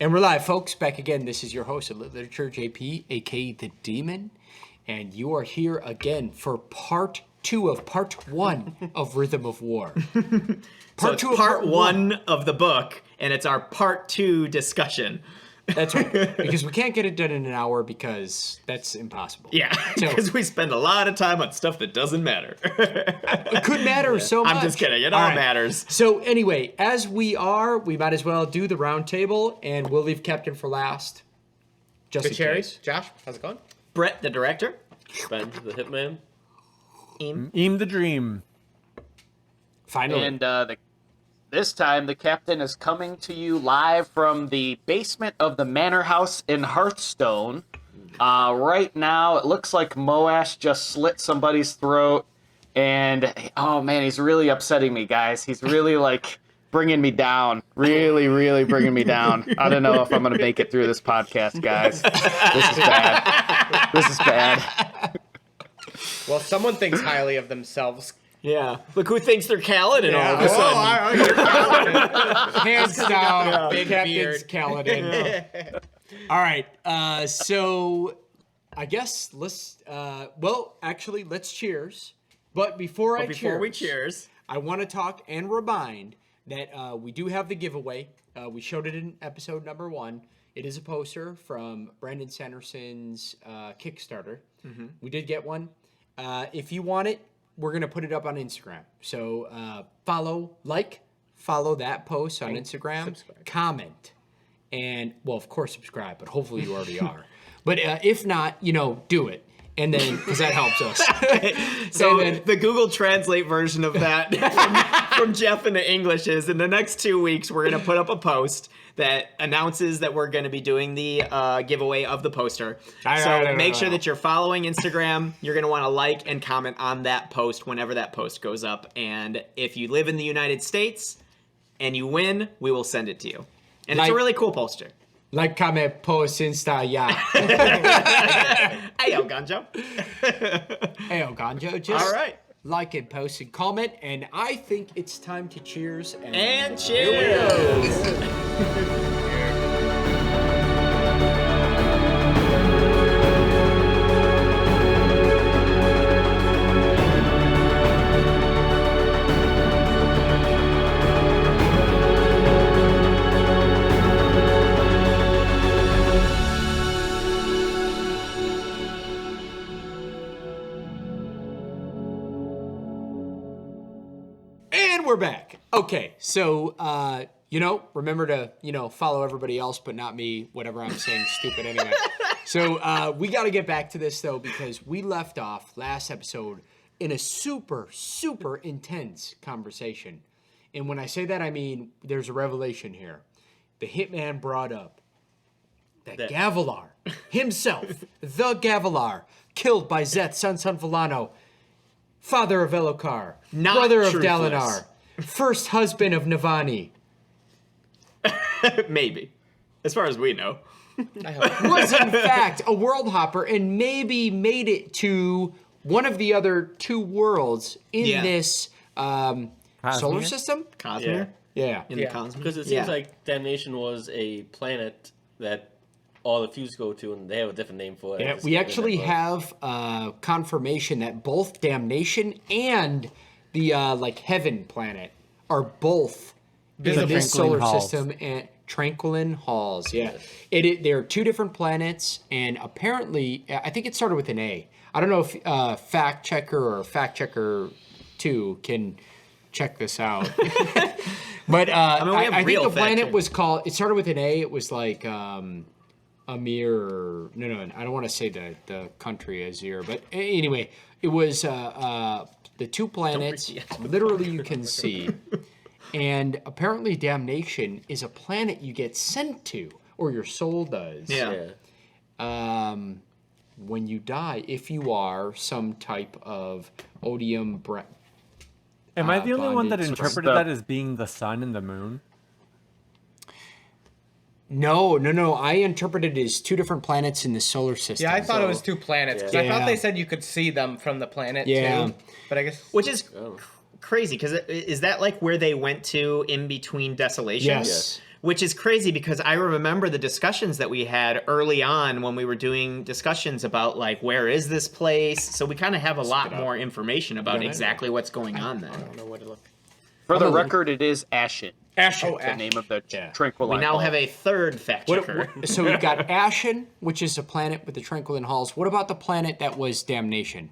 And we're live, folks. Back again. This is your host of Literature, JP, a.k.a. The Demon. And you are here again for part 2 of part 1 of Rhythm of War. Part 1 of the book, and it's our part 2 discussion. That's right. Because we can't get it done in an hour because that's impossible. Yeah, because we spend a lot of time on stuff that doesn't matter. It could matter so much. I'm just kidding. It all matters. So anyway, as we might as well do the round table, and we'll leave Captain for last. Just Good cherries. Josh, how's it going? Brett, the director. Ben, the hitman. Eam the dream. Finally. And this time, the captain is coming to you live from the basement of the manor house in Hearthstone. Right now, it looks like Moash just slit somebody's throat. And, oh man, he's really upsetting me, guys. He's really, bringing me down. Really, really bringing me down. I don't know if I'm going to make it through this podcast, guys. This is bad. This is bad. Well, someone thinks highly of themselves. Yeah. Look who thinks they're Kaladin all of a sudden. Hands down, big Captain's beard. Kaladin. All right, so I guess let's, let's cheers. But before we cheers, I want to talk and remind that we do have the giveaway. We showed it in episode number 1. It is a poster from Brandon Sanderson's Kickstarter. Mm-hmm. We did get one. If you want it, we're going to put it up on Instagram. So follow that post on Instagram, subscribe. Comment, and, well, of course, subscribe, but hopefully you already are. But if not, do it. And then, because that helps us. So the Google Translate version of that from Jeff into English is, in the next 2 weeks, we're going to put up a post that announces that we're going to be doing the giveaway of the poster. Make sure that you're following Instagram. You're going to want to like and comment on that post whenever that post goes up. And if you live in the United States and you win, we will send it to you. And it's a really cool poster. Like, comment, post, Insta, yeah. Ayo, Ganjo. Ayo, Ganjo. Just all right. Like and post and comment. And I think it's time to cheers. And cheers. We're back. Okay, so, remember to, follow everybody else, but not me, whatever I'm saying, stupid anyway. So, we got to get back to this, though, because we left off last episode in a super, super intense conversation. And when I say that, I mean there's a revelation here. The hitman brought up that Gavilar himself, the Gavilar, killed by Zeth, son Villano, father of Elokar, brother of Dalinar, first husband of Navani. Maybe. As far as we know. Was in fact a world hopper and maybe made it to one of the other 2 worlds in this solar system? Cosmere? Yeah. In the Cosmere? Because it seems like Damnation was a planet that all the fuse go to, and they have a different name for it. Yeah, we actually have confirmation that both Damnation and the Heaven planet are both in this solar system and Tranquilin Halls. Yeah, there are 2 different planets, and apparently, I think it started with an A. I don't know if Fact Checker or Fact Checker 2 can check this out. But I think the planet was called. It started with an A. It was like. Amir, no, I don't want to say the country Azir, but anyway, it was the 2 planets, literally you can see, and apparently Damnation is a planet you get sent to, or your soul does. Yeah. When you die, if you are some type of Odium. Am I the only one that bondage interpreted that as being the sun and the moon? No. I interpreted it as 2 different planets in the solar system. Yeah, I thought it was 2 planets. Because I thought they said you could see them from the planet, too. But I guess... Which is crazy, because is that like where they went to in between Desolations? Yes. Which is crazy because I remember the discussions that we had early on when we were doing discussions about, like, where is this place? So we kind of have a lot more information about exactly what's going on there. I don't know where to look. For the record, it is Ashen. Ashen. Oh, The name of the Tranquiline We now Hall. have a third fact checker. So we've got Ashen, which is a planet with the Tranquiline Halls. What about the planet that was Damnation?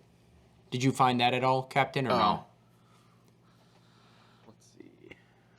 Did you find that at all, Captain, or no?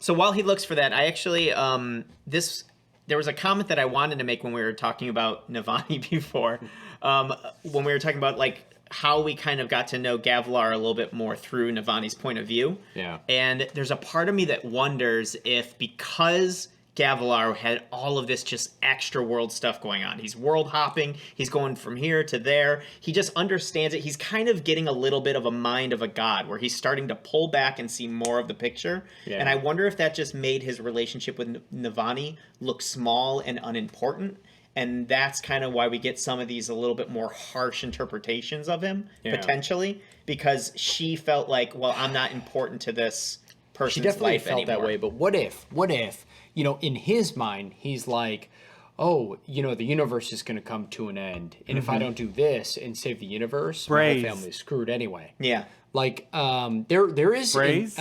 So while he looks for that, I actually there was a comment that I wanted to make when we were talking about Navani before, when we were talking about like how we kind of got to know Gavilar a little bit more through Navani's point of view. Yeah. And there's a part of me that wonders if because Gavilar had all of this just extra world stuff going on. He's world hopping. He's going from here to there. He just understands it. He's kind of getting a little bit of a mind of a god where he's starting to pull back and see more of the picture. Yeah. And I wonder if that just made his relationship with Navani look small and unimportant. And that's kind of why we get some of these a little bit more harsh interpretations of him, potentially, because she felt like, well, I'm not important to this person's She definitely life felt anymore. that way. But what if, in his mind, he's like, oh, the universe is going to come to an end. And if I don't do this and save the universe, my family's screwed anyway. Yeah. Like, there is... Braze?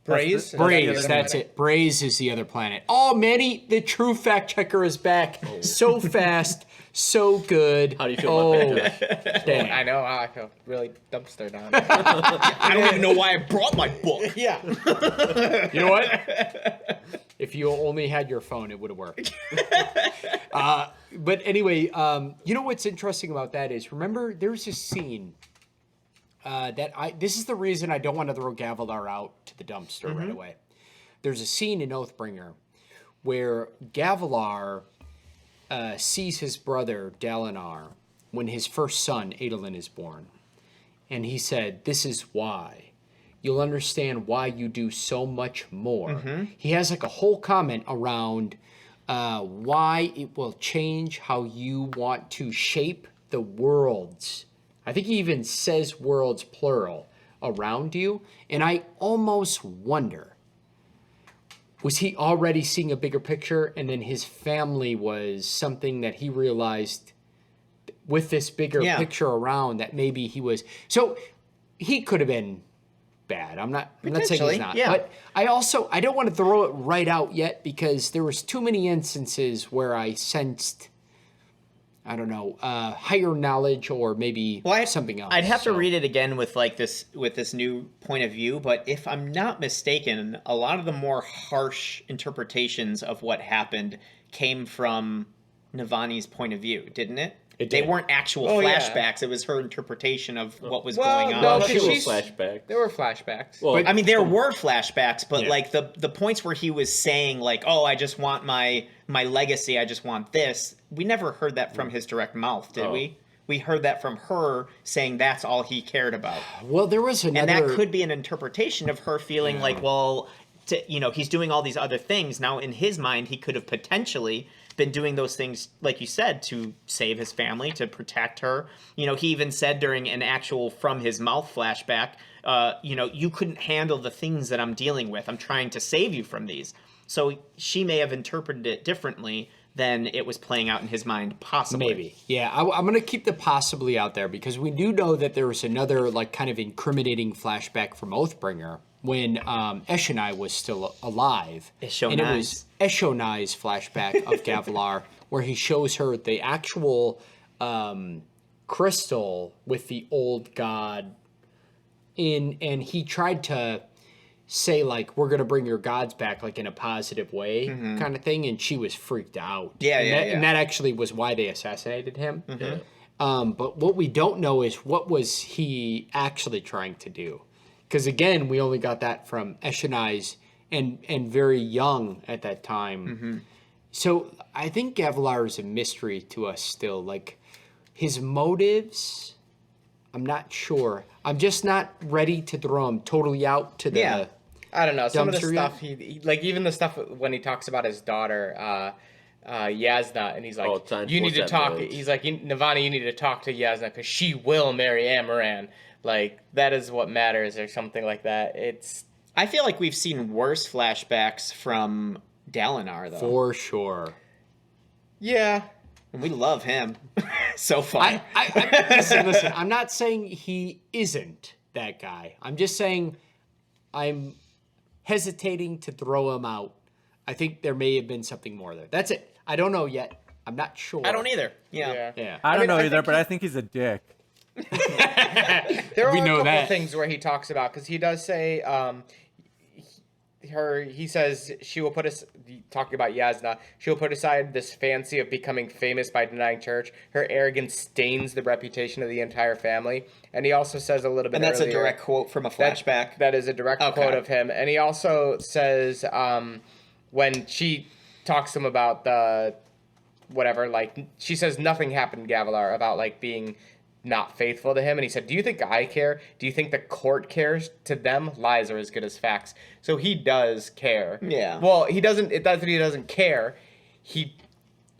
Braze? Braze, that's it. Braze is the other planet. Oh, Manny, the true fact checker is back. So fast, so good. How do you feel about that? Dang. I know, I feel really dumpstered on. I don't even know why I brought my book. Yeah. You know what? If you only had your phone, it would have worked. But anyway, you know what's interesting about that is, remember, there's this scene this is the reason I don't want to throw Gavilar out to the dumpster right away. There's a scene in Oathbringer where Gavilar sees his brother Dalinar when his first son Adolin is born. And he said, this is why. You'll understand why you do so much more. He has like a whole comment around why it will change how you want to shape the worlds. I think he even says worlds plural around you. And I almost wonder, was he already seeing a bigger picture and then his family was something that he realized with this bigger picture around that maybe he was... So he could have been bad. I'm not saying he's not. But I don't want to throw it right out yet because there was too many instances where I sensed... I don't know, higher knowledge or maybe something else. I'd have to read it again with this new point of view, but if I'm not mistaken, a lot of the more harsh interpretations of what happened came from Navani's point of view, didn't it? They weren't actual flashbacks. It was her interpretation of what was going on. No, Flashback. There were flashbacks. Well, I mean, there were flashbacks, but like the points where he was saying like, "Oh, I just want my legacy. I just want this." We never heard that from his direct mouth, did we? We heard that from her saying that's all he cared about. Well, there was another... And that could be an interpretation of her feeling like, well, he's doing all these other things. Now, in his mind, he could have potentially been doing those things, like you said, to save his family, to protect her. He even said during an actual from his mouth flashback, you couldn't handle the things that I'm dealing with. I'm trying to save you from these. So she may have interpreted it differently than it was playing out in his mind, possibly. Maybe. Yeah, I'm going to keep the possibly out there because we do know that there was another like kind of incriminating flashback from Oathbringer when Eshonai was still alive. And it was Eshonai's flashback of Gavilar where he shows her the actual crystal with the old god and he tried to say like we're gonna bring your gods back like in a positive way kind of thing, and she was freaked out. And that actually was why they assassinated him. But what we don't know is what was he actually trying to do, because again we only got that from Eshonai's and very young at that time. So I think Gavilar is a mystery to us still. Like his motives, I'm not sure. I'm just not ready to throw him totally out to the I don't know. Some of the dumpster stuff he like, even the stuff when he talks about his daughter, Yasna, and he's like, you need to talk. He's like, Navani, you need to talk to Yasna because she will marry Amaran. Like that is what matters, or something like that. I feel like we've seen worse flashbacks from Dalinar, though. For sure. Yeah. And we love him so far. Listen, I'm not saying he isn't that guy. I'm just saying I'm hesitating to throw him out. I think there may have been something more there. That's it. I don't know yet. I'm not sure. I don't either. Yeah. I don't know either, but I think he's a dick. There are We a know couple that. things where he talks about, because he does say, he says she will put us, talking about Yasna, she will put aside this fancy of becoming famous by denying church. Her arrogance stains the reputation of the entire family. And he also says a little bit And that's earlier, a direct quote from a flashback. That is a direct quote of him. And he also says, when she talks to him about the whatever, like, she says nothing happened to Gavilar about, like, being not faithful to him. And he said, do you think I care? Do you think the court cares? To them, lies are as good as facts. So he does care. Yeah. Well, he doesn't, it doesn't, he doesn't care. He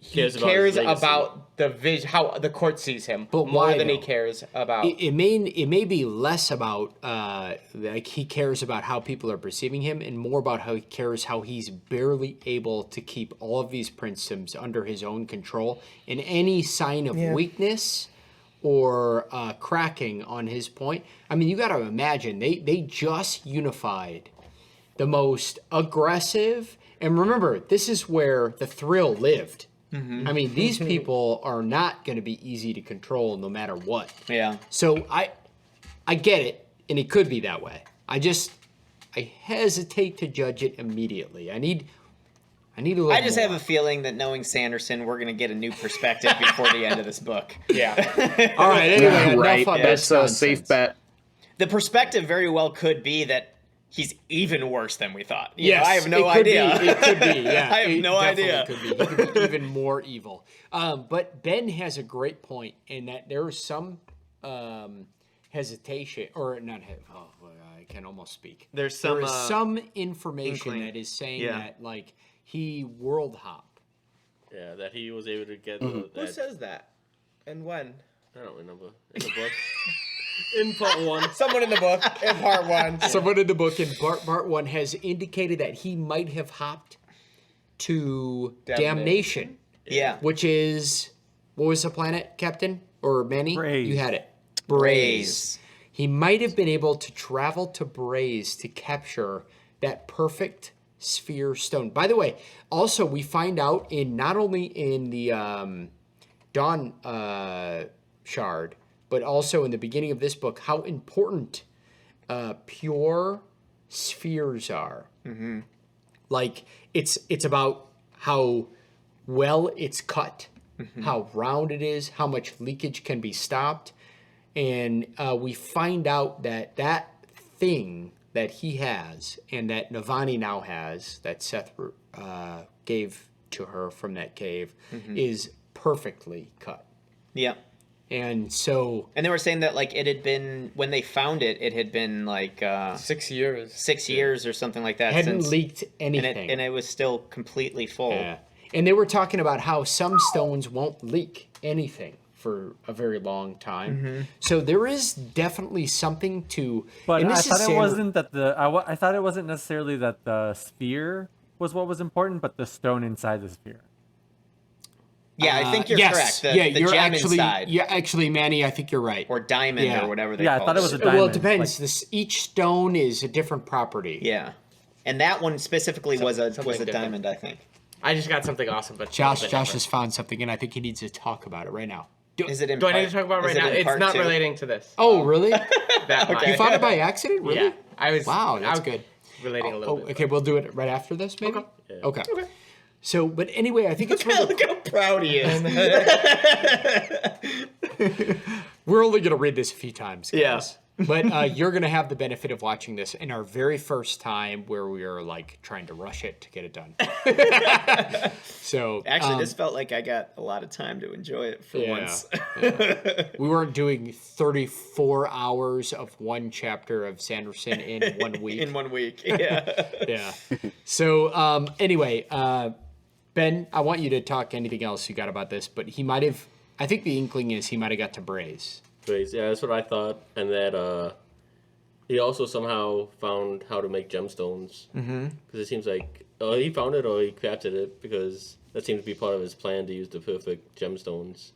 cares about the vision, how the court sees him, But more why, than he though? cares about. It may be less about like he cares about how people are perceiving him, and more about how he cares how he's barely able to keep all of these princedoms under his own control, and any sign of weakness or cracking on his point. I mean, you got to imagine they just unified the most aggressive, and remember, this is where the thrill lived. I mean, these people are not going to be easy to control no matter what. Yeah. So I get it, and it could be that way. I hesitate to judge it immediately. I need a little I just more. have a feeling that knowing Sanderson, we're going to get a new perspective before the end of this book. Yeah. All right, anyway, Right. enough on That's that a nonsense. safe bet. The perspective very well could be that he's even worse than we thought. You Yes, know, I have no it could idea. Be, it could be, yeah. I have It no definitely idea. Could be. He could be even more evil. But Ben has a great point in that there is some hesitation, or not. I can almost speak. There is some information inkling. that is saying Yeah. that like he world hop. Yeah, that he was able to get Who that. says that? And when? I don't remember. In the book. In part 1. Someone in the book, in part 1. Someone in the book in part 1 has indicated that he might have hopped to Damnation. Yeah. Which is, what was the planet, Captain? Or Manny? Braze. You had it. Braze. He might have been able to travel to Braze to capture that perfect sphere stone. By the way, also we find out in not only in the Dawn Shard, but also in the beginning of this book, how important pure spheres are. Mm-hmm. Like it's about how well it's cut, how round it is, how much leakage can be stopped, and we find out that that thing that he has and that Navani now has, that Seth gave to her from that cave, is perfectly cut. Yeah. And so, And they were saying that like it had been, when they found it, it had been like 6 years. 6 years or something like that. hadn't since, leaked anything. and it was still completely full. Yeah. And they were talking about how some stones won't leak anything for a very long time. So there is definitely something to. But and I this is thought it Sander- wasn't that I thought it wasn't necessarily that the sphere was what was important, but the stone inside the sphere. Yeah, I think you're yes. correct. The you're gem actually, inside. Yeah, actually, Manny, I think you're right. Or diamond Yeah. or whatever they Yeah, I call thought it was a diamond. Well, it depends. Like, Each stone is a different property. Yeah. And that one specifically was a different. diamond, I think. I just got something awesome, but Josh has found something, and I think he needs to talk about it right now. Is it in Do I part, need to talk about it is right now? in It's part not 2? relating to this. Oh, really? That much. You found it by accident? Really? Yeah, I was. Wow, that's I was good. Relating a little bit. Okay, we'll do it right after this, maybe? Okay. Okay. So, but anyway, I think it's really Look how proud he is. We're only going to read this a few times, guys. Yeah. But you're going to have the benefit of watching this in our very first time where we are like trying to rush it to get it done. So Actually, this felt like I got a lot of time to enjoy it for once. we weren't doing 34 hours of one chapter of Sanderson in 1 week. In 1 week. Yeah. Yeah. So anyway, Ben, I want you to talk anything else you got about this, but he might have. I think the inkling is he might have got to Braze. Yeah, that's what I thought. And that he also somehow found how to make gemstones. Because it seems like Oh, he found it or he crafted it because that seems to be part of his plan to use the perfect gemstones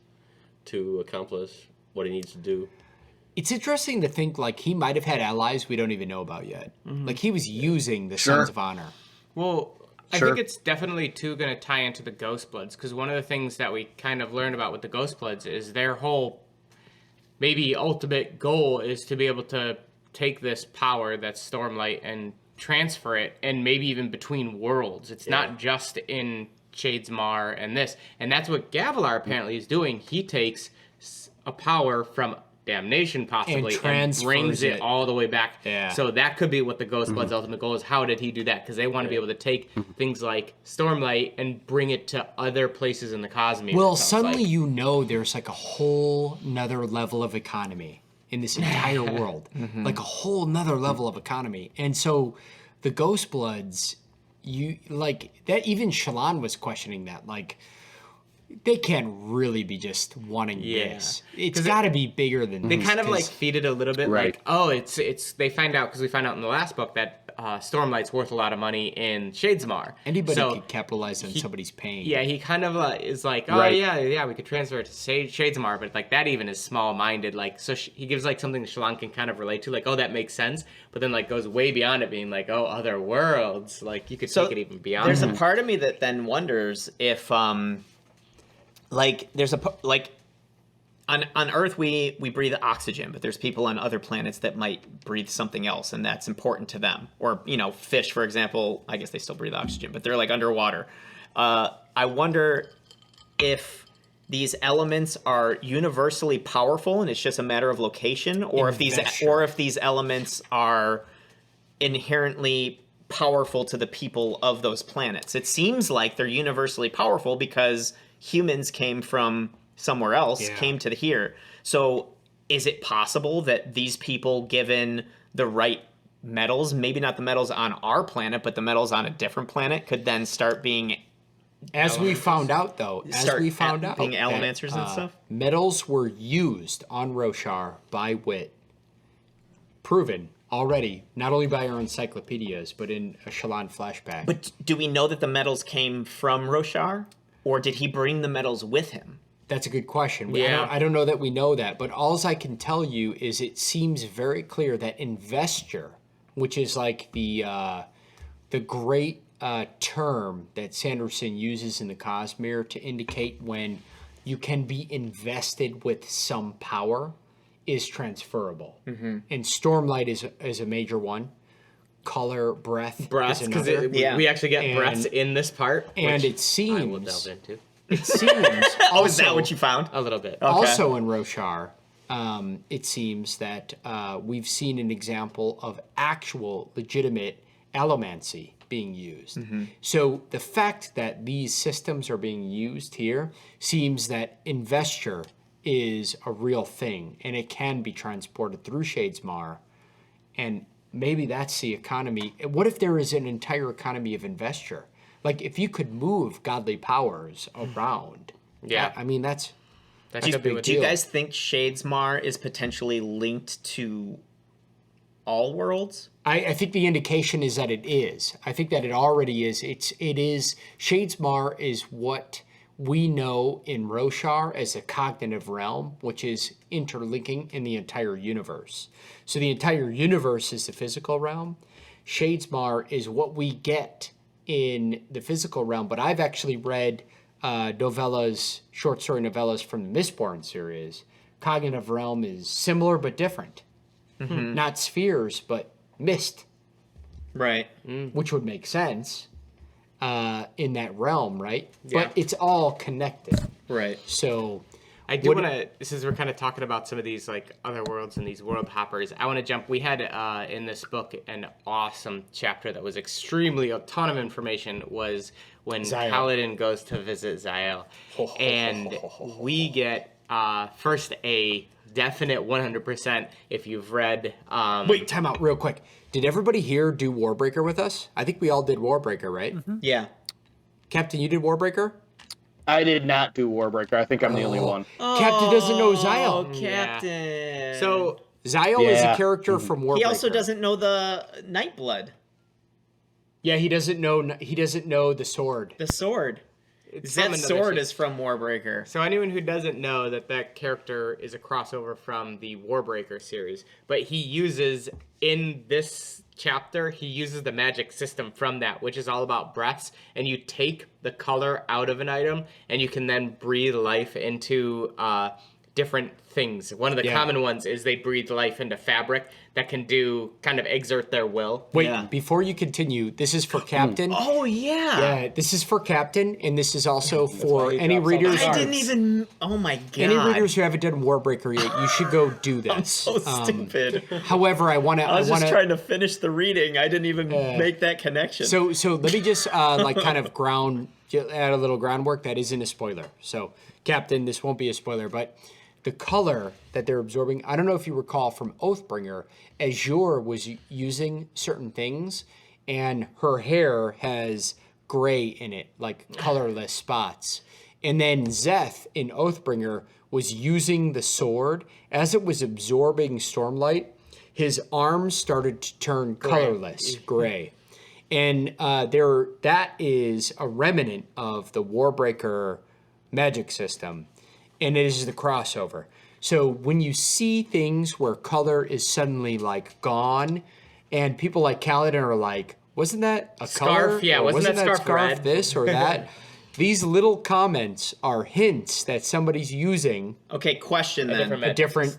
to accomplish what he needs to do. It's interesting to think like he might have had allies we don't even know about yet. Like he was using the Sons of Honor. Well, I think it's definitely too going to tie into the Ghostbloods, because one of the things that we kind of learned about with the Ghostbloods is their whole maybe ultimate goal is to be able to take this power that's Stormlight and transfer it, and maybe even between worlds. It's not just in Shadesmar and this. And that's what Gavilar apparently is doing. He takes a power from Damnation possibly and brings it all the way back. Yeah. So that could be what the Ghostbloods' ultimate goal is. How did he do that? Because they want to be able to take things like Stormlight and bring it to other places in the Cosmere. Well, suddenly you know there's like a whole nother level of economy in this entire world. Like a whole nother level of economy. And so the Ghostbloods, you like that, even Shallan was questioning that. Like, they can't really be just wanting this. It's got to be bigger than they this. Kind of like feed it a little bit. Like, oh, it's. They find out because we find out in the last book that Stormlight's worth a lot of money in Shadesmar. Anybody could capitalize on somebody's pain. Yeah, he kind of is like, oh yeah, we could transfer it to Shadesmar, but like that even is small-minded. Like, so he gives like something Shallan can kind of relate to, like, oh, that makes sense, but then like goes way beyond it, being like, oh, other worlds. Like you could take it even beyond. There's a part of me that then wonders if like there's on Earth we breathe oxygen, but there's people on other planets that might breathe something else, and that's important to them. Or fish, for example, I guess they still breathe oxygen, but they're like underwater. I wonder if these elements are universally powerful and it's just a matter of location, or if these elements are inherently powerful to the people of those planets. It seems like they're universally powerful because humans came from somewhere else, came to here. So is it possible that these people, given the right metals, maybe not the metals on our planet, but the metals on a different planet, could then start being... As we found out, though, being Allomancers and stuff? Metals were used on Roshar by Wit. Proven already, not only by our encyclopedias, but in a Shallan flashback. But do we know that the metals came from Roshar? Or did he bring the metals with him? That's a good question. I don't know that we know that, but all I can tell you is it seems very clear that investiture, which is like the great term that Sanderson uses in the Cosmere to indicate when you can be invested with some power, is transferable. And Stormlight is a major one. Color, breath is another. We actually get breaths in this part. And it seems... I will delve into. It seems... Also, is that what you found? A little bit. Okay. Also in Roshar, it seems that we've seen an example of actual legitimate allomancy being used. So the fact that these systems are being used here seems that investiture is a real thing, and it can be transported through Shadesmar, and maybe that's the economy. What if there is an entire economy of investiture? Like, if you could move godly powers around. Yeah. I mean, that's a big deal. Do you guys think Shadesmar is potentially linked to all worlds? I think the indication is that it is. I think that it already is. It is. Shadesmar is what we know in Roshar as a cognitive realm, which is interlinking in the entire universe. So the entire universe is the physical realm. Shadesmar is what we get in the physical realm, but I've actually read short story novellas from the Mistborn series. Cognitive realm is similar but different. Not spheres, but mist. Right. Which would make sense in that realm, right? Yeah. But it's all connected. Right. So I do want to, since we're kind of talking about some of these like other worlds and these world hoppers, I want to jump. We had in this book an awesome chapter that was a ton of information, was when Kaladin goes to visit Zael. And we get first a definite 100% if you've read... Wait, time out real quick. Did everybody here do Warbreaker with us? I think we all did Warbreaker, right? Yeah. Captain, you did Warbreaker? I did not do Warbreaker. I think I'm the only one. Captain doesn't know Zael. Oh, Captain. Yeah. So Zael is a character from Warbreaker. He also doesn't know the Nightblood. Yeah, he doesn't know. He doesn't know the sword. The sword. Zet's sword is from Warbreaker. So anyone who doesn't know that character is a crossover from the Warbreaker series, but he uses in this chapter, he uses the magic system from that, which is all about breaths, and you take the color out of an item, and you can then breathe life into different things. One of the common ones is they breathe life into fabric that can kind of exert their will. Wait, before you continue, this is for Captain. Oh, yeah. Yeah, this is for Captain, and this is also for any readers. I didn't even... Oh, my God. Any readers who haven't done Warbreaker yet, you should go do this. I'm so stupid. However, I want to... I was just trying to finish the reading. I didn't even make that connection. So let me just kind of add a little groundwork. That isn't a spoiler. So, Captain, this won't be a spoiler, but the color that they're absorbing, I don't know if you recall from Oathbringer, Azure was using certain things, and her hair has gray in it, like colorless spots. And then Zeth in Oathbringer was using the sword. As it was absorbing Stormlight, his arms started to turn colorless, gray. And that is a remnant of the Warbreaker magic system, and it is the crossover. So when you see things where color is suddenly like gone, and people like Kaladin are like, wasn't that a scarf? Color? Yeah, or wasn't that scarf red? This or that? These little comments are hints that somebody's using Okay, question then. a different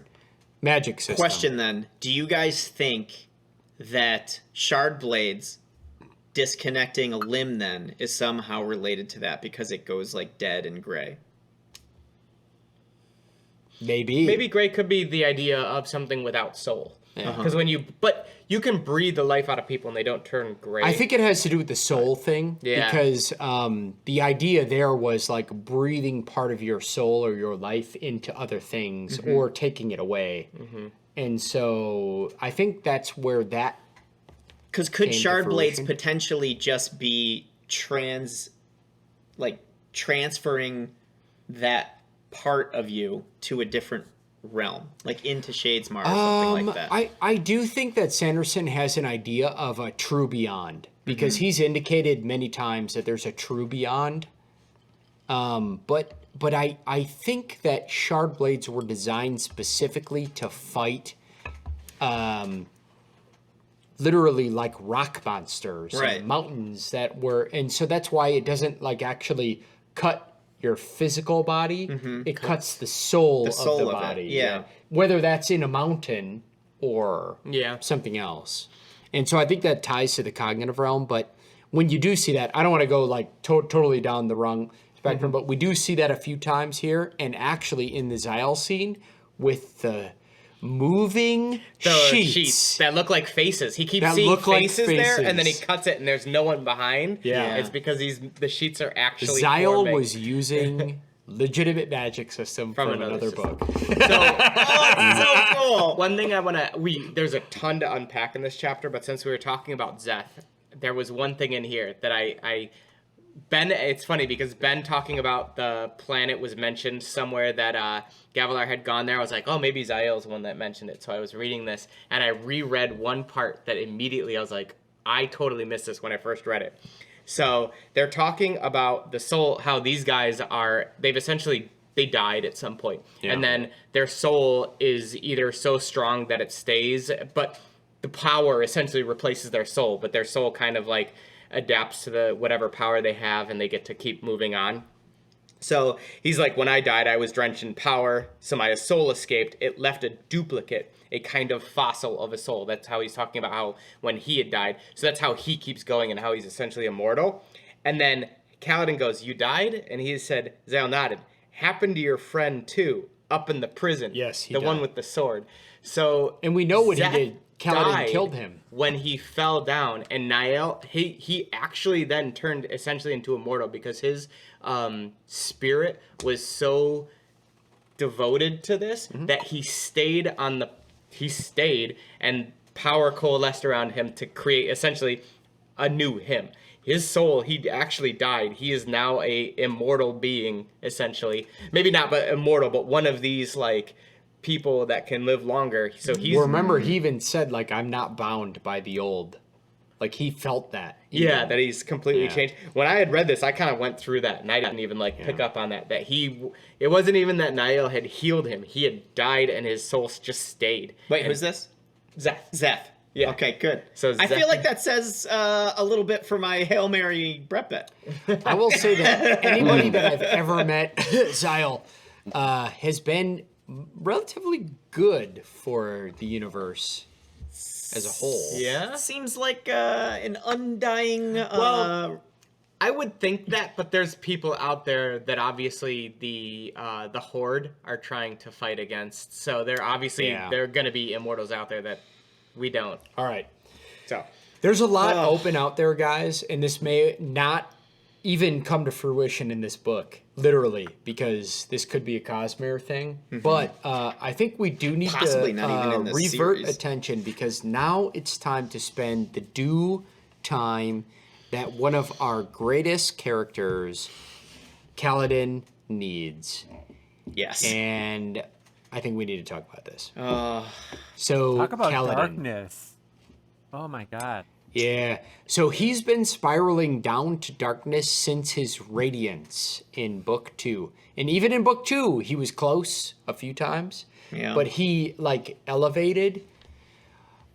magic system. Question then. Do you guys think that shard blades disconnecting a limb then is somehow related to that because it goes like dead and gray? Maybe gray could be the idea of something without soul. Because but you can breathe the life out of people and they don't turn gray. I think it has to do with the soul thing. Yeah. Because the idea there was like breathing part of your soul or your life into other things or taking it away. And so I think that's where that. Because could shard blades potentially just be transferring that part of you to a different realm, like into Shadesmar or something like that? I do think that Sanderson has an idea of a true beyond, because he's indicated many times that there's a true beyond. But I think that shard blades were designed specifically to fight literally like rock monsters and mountains that were, and so that's why it doesn't like actually cut your physical body. It cuts the soul of the body. Yeah. Whether that's in a mountain or something else. And so I think that ties to the cognitive realm. But when you do see that, I don't want to go like totally down the wrong spectrum, but we do see that a few times here. And actually in the Xyle scene with the moving sheets that look like faces. He keeps seeing faces there, and then he cuts it, and there's no one behind. Yeah. It's because the sheets are actually Xyle forming. was using legitimate magic system from another book. So cool. One thing there's a ton to unpack in this chapter, but since we were talking about Zeth, there was one thing in here that Ben, it's funny because Ben talking about the planet was mentioned somewhere that Gavilar had gone there. I was like, oh, maybe Xyle's the one that mentioned it. So I was reading this, and I reread one part that immediately I was like, I totally missed this when I first read it. So they're talking about the soul, how these guys they died at some point. Yeah. And then their soul is either so strong that it stays, but the power essentially replaces their soul, but their soul kind of like adapts to the whatever power they have, and they get to keep moving on. So he's like, when I died, I was drenched in power, so my soul escaped. It left a duplicate, a kind of fossil of a soul. That's how he's talking about how when he had died. So that's how he keeps going and how he's essentially immortal. And then Kaladin goes, you died? And he said, Xyle nodded. Happened to your friend too, up in the prison. Yes, he the died. one with the sword. So and we know what Zeth he did. Kaladin killed him when he fell down, and Niall he actually then turned essentially into immortal because his spirit was so devoted to this that he stayed and power coalesced around him to create essentially a new him. His soul, he actually died. He is now a immortal being, essentially. Maybe not but immortal, but one of these like people that can live longer. So he's remember he even said like, I'm not bound by the old. Like he felt that. Yeah, that he's completely Yeah. changed. When I had read this, I kind of went through that, and I didn't even pick up on that. That it wasn't even that Niall had healed him; he had died, and his soul just stayed. Wait, and who's this? Zeth. Yeah. Okay, good. So I Zeth- feel like that says a little bit for my Hail Mary Brett bet. I will say that anybody that I've ever met, Zyle, has been relatively good for the universe as a whole. Yeah. Seems like an undying. Well, I would think that, but there's people out there that obviously the Horde are trying to fight against. So there are going to be immortals out there that we don't. All right. So There's a lot open out there, guys, and this may not even come to fruition in this book, literally, because this could be a Cosmere thing. But I think we do need Possibly to not even in the revert series. attention, because now it's time to spend the due time that one of our greatest characters, Kaladin, needs. Yes. And I think we need to talk about this. So Talk about Kaladin. darkness. Oh my god. Yeah. So he's been spiraling down to darkness since his radiance in book 2. And even in book 2, he was close a few times. Yeah. But he elevated.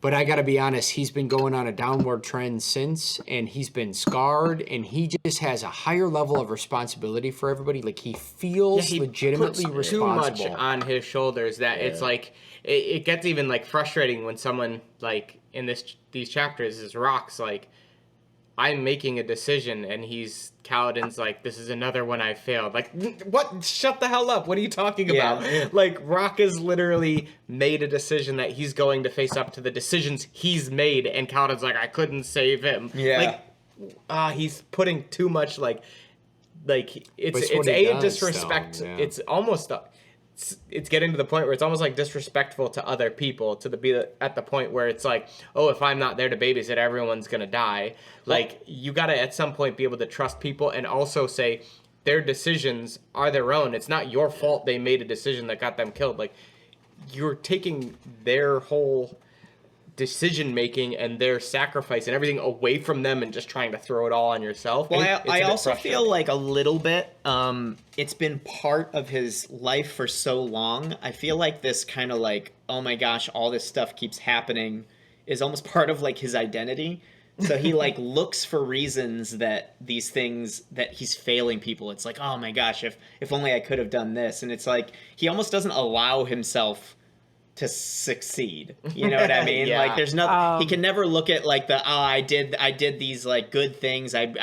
But I got to be honest, he's been going on a downward trend since, and he's been scarred, and he just has a higher level of responsibility for everybody. Like he feels legitimately puts too responsible. much on his shoulders that it's like it gets even frustrating when someone in these chapters is Rock's I'm making a decision, and Kaladin's this is another one I failed. What? Shut the hell up. What are you talking about? Rock has literally made a decision that he's going to face up to the decisions he's made, and Kaladin's I couldn't save him. Yeah. He's putting too much it's what he does, disrespect. though, yeah. It's almost it's getting to the point where it's almost disrespectful to other people to be at the point where it's if I'm not there to babysit, everyone's gonna die. You gotta at some point be able to trust people and also say their decisions are their own. It's not your fault they made a decision that got them killed. You're taking their whole decision making and their sacrifice and everything away from them and just trying to throw it all on yourself. Well, I also frustrating. feel a little bit, it's been part of his life for so long. I feel this kind of oh my gosh, all this stuff keeps happening is almost part of his identity. So he looks for reasons that these things that he's failing people. It's oh my gosh, if only I could have done this. And it's he almost doesn't allow himself to succeed. You know what I mean? Yeah. There's nothing he can never look at I did these good things. I've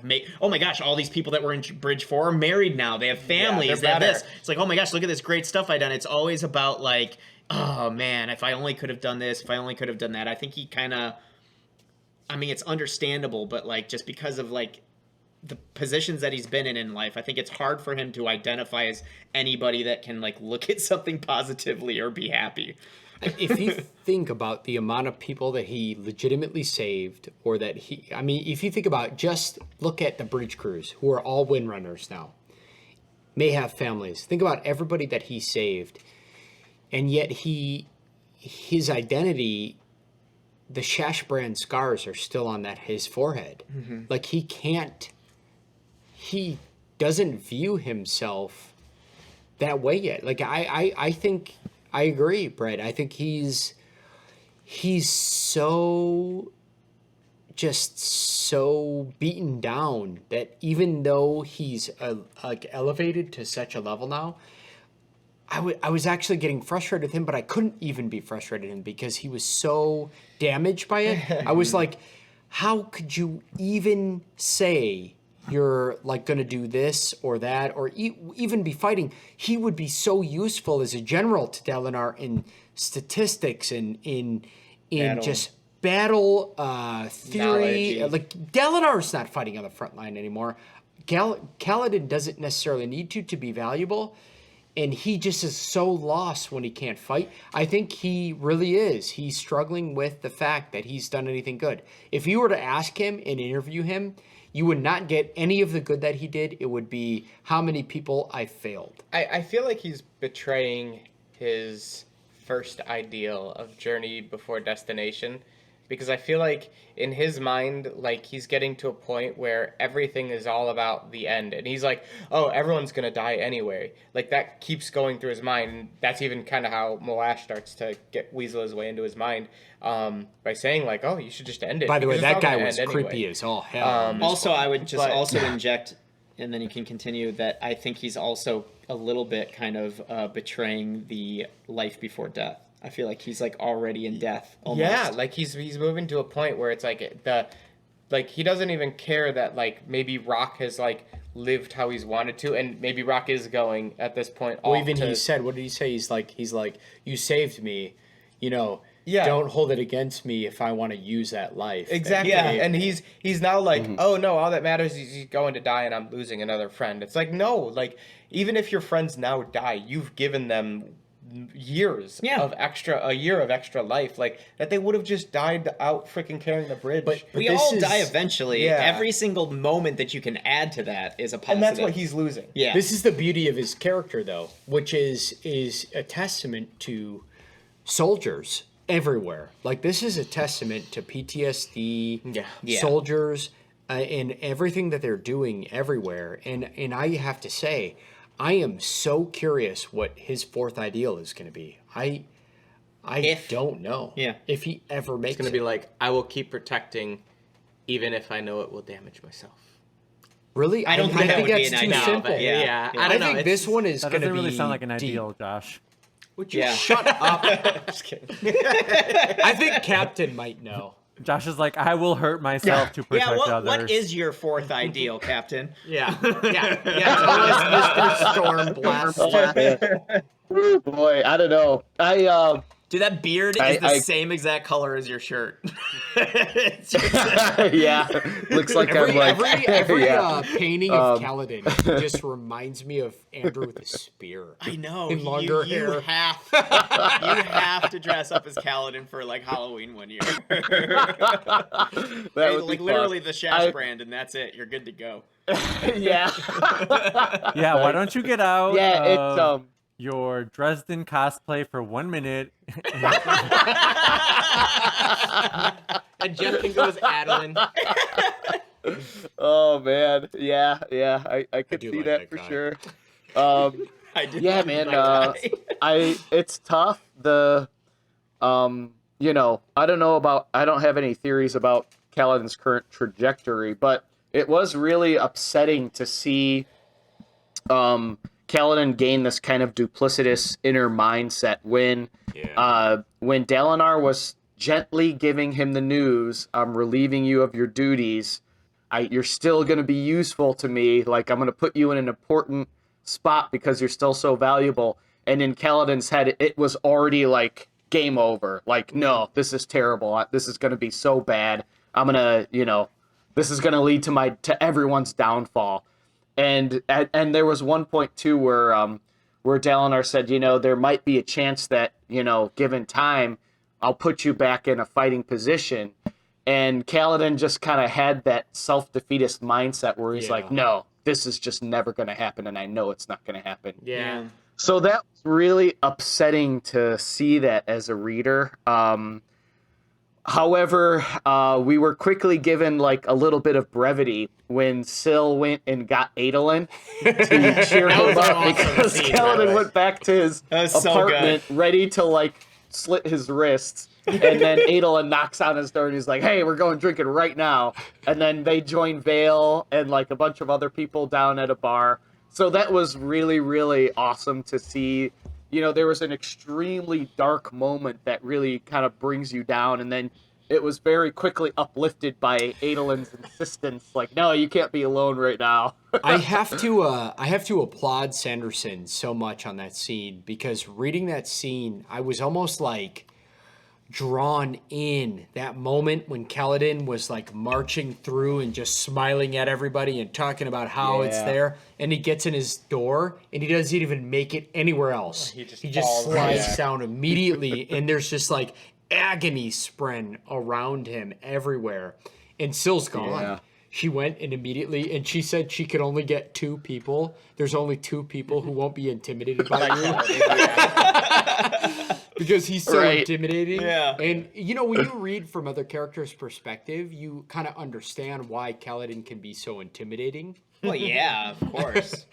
made, oh my gosh, all these people that were in Bridge 4 are married now. They have families. They have better. this. It's oh my gosh, look at this great stuff I done. It's always about oh man, if I only could have done this, if I only could have done that. I think he kind of, it's understandable, but just because of the positions that he's been in life, I think it's hard for him to identify as anybody that can look at something positively or be happy. If you think about the amount of people that he legitimately saved, or that if you think about, just look at the bridge crews who are all Windrunners now, may have families. Think about everybody that he saved, and yet his identity, the Shashbrand scars are still on his forehead. Mm-hmm. He doesn't view himself that way yet. I think I agree, Brett. I think he's so beaten down that even though he's elevated to such a level now, I was actually getting frustrated with him, but I couldn't even be frustrated with him because he was so damaged by it. I was how could you even say you're going to do this or that, or even be fighting? He would be so useful as a general to Dalinar in statistics and in just battle theory. Dalinar's not fighting on the front line anymore. Kaladin doesn't necessarily need to be valuable, and he just is so lost when he can't fight. I think he really is. He's struggling with the fact that he's done anything good. If you were to ask him and interview him, you would not get any of the good that he did. It would be how many people I failed. I feel like he's betraying his first ideal of journey before destination, because I feel like in his mind, like he's getting to a point where everything is all about the end, and he's like, oh, everyone's gonna die anyway. Like that keeps going through his mind, and that's even kind of how Moash starts to weasel his way into his mind by saying like, oh, you should just end it. By the way, because it's that all guy gonna was end creepy anyway. as all hell. Also, I would just But- also inject, and then you can continue, that I think he's also a little bit kind of betraying the life before death. I feel like he's like already in death. Almost. Yeah, like he's moving to a point where it's like he doesn't even care that like maybe Rock has like lived how he's wanted to, and maybe Rock is going at this point. well, off even to, he said, what did he say? He's like, you saved me. You know, Yeah. don't hold it against me if I want to use that life. Exactly. Yeah. And he's now like, oh no, all that matters is he's going to die and I'm losing another friend. It's like, no, like even if your friends now die, you've given them years of a year of extra life, like that they would have just died out freaking carrying the bridge. But We this all is- die eventually. Yeah. Every single moment that you can add to that is a positive. and that's what he's losing. Yeah. This is the beauty of his character, though, which is a testament to soldiers everywhere. Like this is a testament to PTSD, Yeah. soldiers, and everything that they're doing everywhere. And I have to say, I am so curious what his fourth ideal is going to be. I don't know. Yeah. If he ever makes It's gonna it. be like, I will keep protecting, even if I know it will damage myself. Really? I don't think that would be that's an too ideal, simple. but yeah. I I don't know. think this one is That going to doesn't be really sound like an deep. ideal, Josh. Would you Yeah. shut up? Just kidding. I think Captain might know. Josh is like, I will hurt myself to protect Yeah, others. what is your fourth ideal, Captain? Yeah. Mr. Stormblaster. Oh, boy, I don't know. Dude, that beard is the same exact color as your shirt. It's just- Yeah, looks like I'm like Every yeah. painting of Kaladin just reminds me of Andrew with a spear. I know. In longer you hair. have to dress up as Kaladin for like Halloween one year. That would be like fun. literally the Shash brand, and that's it. You're good to go. Yeah, Yeah, why don't you get out yeah. It's your Dresden cosplay for 1 minute? And Jeff can go as Adolin. Oh man, yeah. I could do see like that that for guy. sure. I did. Yeah, like man. that. It's tough. I don't know about. I don't have any theories about Kaladin's current trajectory, but it was really upsetting to see Kaladin gain this kind of duplicitous inner mindset when Dalinar was gently giving him the news, I'm relieving you of your duties. You're still going to be useful to me. Like, I'm going to put you in an important spot because you're still so valuable. And in Kaladin's head, it was already like game over. Like, no, this is terrible. This is going to be so bad. I'm going to, this is going to lead to everyone's downfall. And there was one point too where Dalinar said, there might be a chance that, given time, I'll put you back in a fighting position. And Kaladin just kind of had that self-defeatist mindset where he's like, no, this is just never going to happen, and I know it's not going to happen. Yeah. So that was really upsetting to see that as a reader. However, we were quickly given like a little bit of brevity when Syl went and got Adolin to cheer him up because Kaladin went back to his was so apartment ready to like slit his wrists. And then Adolin knocks on his door and he's like, hey, we're going drinking right now. And then they join Vale and like a bunch of other people down at a bar. So that was really, really awesome to see. There was an extremely dark moment that really kind of brings you down. And then it was very quickly uplifted by Adolin's insistence. Like, no, you can't be alone right now. I have to applaud Sanderson so much on that scene, because reading that scene, I was almost like drawn in that moment when Kaladin was like marching through and just smiling at everybody and talking about how it's there, and he gets in his door and he doesn't even make it anywhere else. He just slides down immediately, and there's just like agony Spren around him everywhere, and Syl's gone. she went and immediately, and she said she could only get 2 people. There's only 2 people who won't be intimidated by you. Because he's so intimidating. Yeah. And, you know, when you read from other characters' perspective, you kind of understand why Kaladin can be so intimidating. Well, yeah, of course.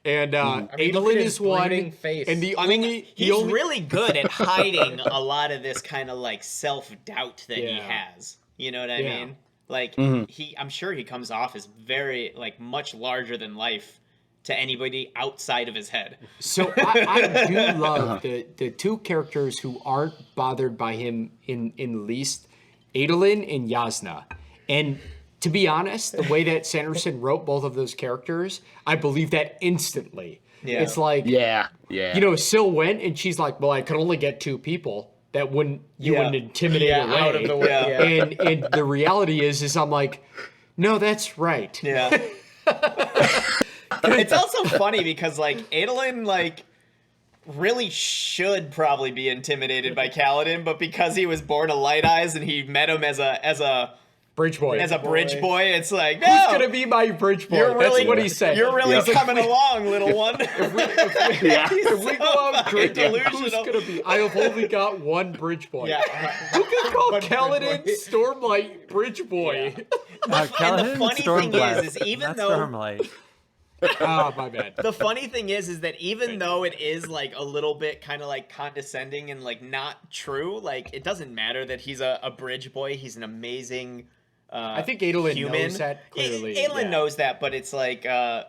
And look Adolin at his is one. bleeding face. And He's really good at hiding a lot of this kind of like self-doubt that he has. You know what I mean? Like I'm sure he comes off as very like much larger than life to anybody outside of his head. So I do love the 2 characters who aren't bothered by him in the least, Adolin and Yasna. And to be honest, the way that Sanderson wrote both of those characters, I believe that instantly. Yeah. It's like, you know, Syl went and she's like, well, I could only get 2 people that wouldn't intimidate away. Out of the way. Yeah. And the reality is I'm like, no, that's right. Yeah. It's also funny because like Adolin like really should probably be intimidated by Kaladin, but because he was born a Light Eyes and he met him as a Bridge boy. It's like, no, who's gonna be my bridge boy? That's what he said. You're really coming along, little one. If we go out drinking, who's delusional. gonna be? I have only got 1 bridge boy. Yeah. Who can call Kaladin Stormlight bridge boy? And the funny thing is even though Stormlight. Oh, my bad. the funny thing is that even though it is like a little bit kind of like condescending and like not true, like it doesn't matter that he's a bridge boy. He's an amazing I think Adolin human. knows that clearly. Adolin knows that, but it's like I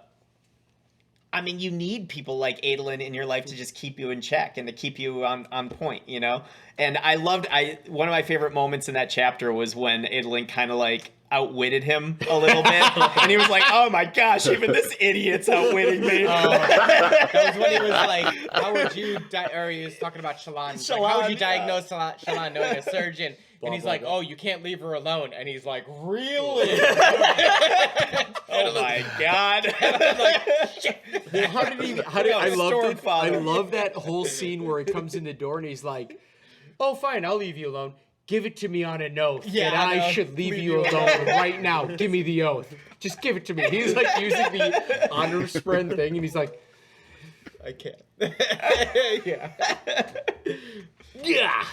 mean, you need people like Adolin in your life to just keep you in check and to keep you on point, you know? And one of my favorite moments in that chapter was when Adolin kind of like outwitted him a little bit. And he was like, oh my gosh, even this idiot's outwitting me. That was when he was like, how would you, or he was talking about Shallan. He's like, how would you diagnose Shallan knowing a surgeon? And he's like, oh, you can't leave her alone. And he's like, really? Oh my God. I love that whole scene where he comes in the door and he's like, oh, fine, I'll leave you alone. Give it to me on an oath that I should leave you alone right now. Give me the oath. Just give it to me. He's like using the honor Spren thing, and he's like, I can't. yeah.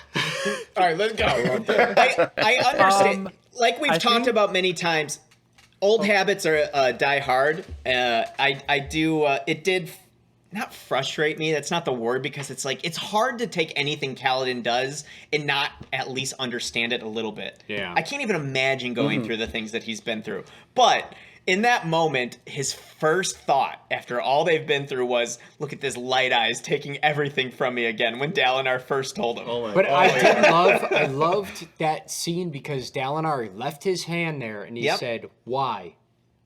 All right, let's go. I understand. Like we've talked about many times, old habits are die hard. I do. It did not frustrate me. That's not the word, because it's like it's hard to take anything Kaladin does and not at least understand it a little bit. Yeah. I can't even imagine going through the things that he's been through. But in that moment, his first thought after all they've been through was, look at this Light Eyes taking everything from me again, when Dalinar first told him. I loved that scene because Dalinar left his hand there and he said, why?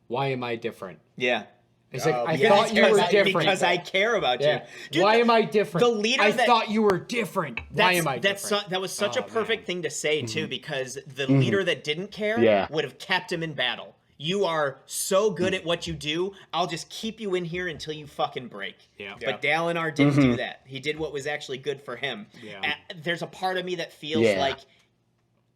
Why am I different? Yeah. It's like, I thought you were different. Because I care about you. Dude, why am I different? The leader I thought you were different. Why am I different? That was such a perfect thing to say, too, because the leader that didn't care would have kept him in battle. You are so good at what you do, I'll just keep you in here until you fucking break. Yeah. But Dalinar didn't do that. He did what was actually good for him. Yeah. There's a part of me that feels like,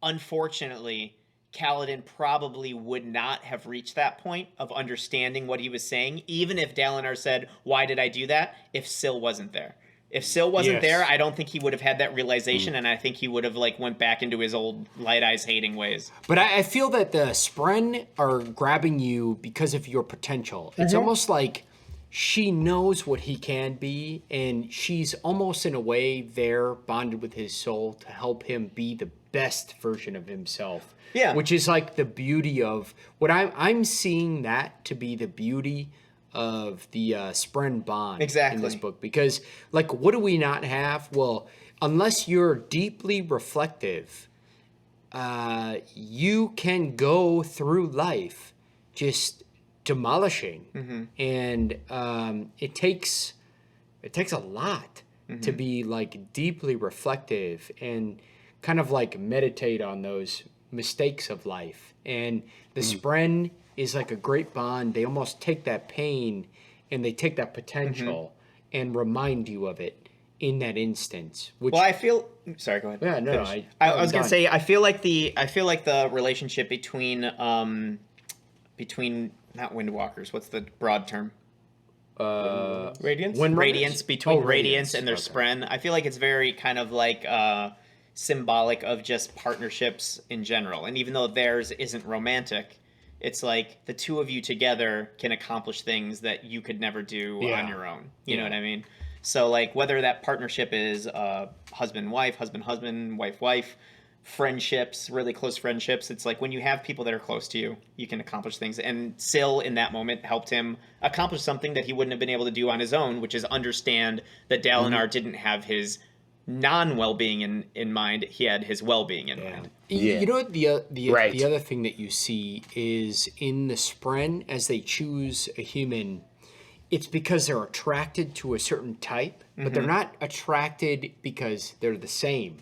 unfortunately, Kaladin probably would not have reached that point of understanding what he was saying, even if Dalinar said, why did I do that? If Syl wasn't there. If Syl wasn't there, I don't think he would have had that realization, and I think he would have like went back into his old Light Eyes hating ways. But I feel that the Spren are grabbing you because of your potential. It's almost like she knows what he can be, and she's almost in a way there bonded with his soul to help him be the best version of himself. Yeah. Which is like the beauty of what I'm seeing that to be the beauty of the Spren bond in this book. Because, like, what do we not have? Well, unless you're deeply reflective, you can go through life just demolishing. And it takes a lot to be, like, deeply reflective and kind of, like, meditate on those mistakes of life. And the Spren is like a great bond. They almost take that pain and they take that potential and remind you of it in that instance. Which, well, I feel. Sorry, go ahead. Yeah, no, I was gonna say I feel like the relationship between between not Windwalkers. What's the broad term? Radiance? Radiance between Radiance Radiance. and their Spren. I feel like it's very kind of like symbolic of just partnerships in general. And even though theirs isn't romantic, it's like the two of you together can accomplish things that you could never do on your own. You know what I mean? So like whether that partnership is husband-wife, husband-husband, wife-wife, friendships, really close friendships, it's like when you have people that are close to you, you can accomplish things. And Syl in that moment helped him accomplish something that he wouldn't have been able to do on his own, which is understand that Dalinar didn't have his non-well-being in mind, he had his well-being in mind. You know what the other thing that you see is in the Spren, as they choose a human, it's because they're attracted to a certain type, but they're not attracted because they're the same.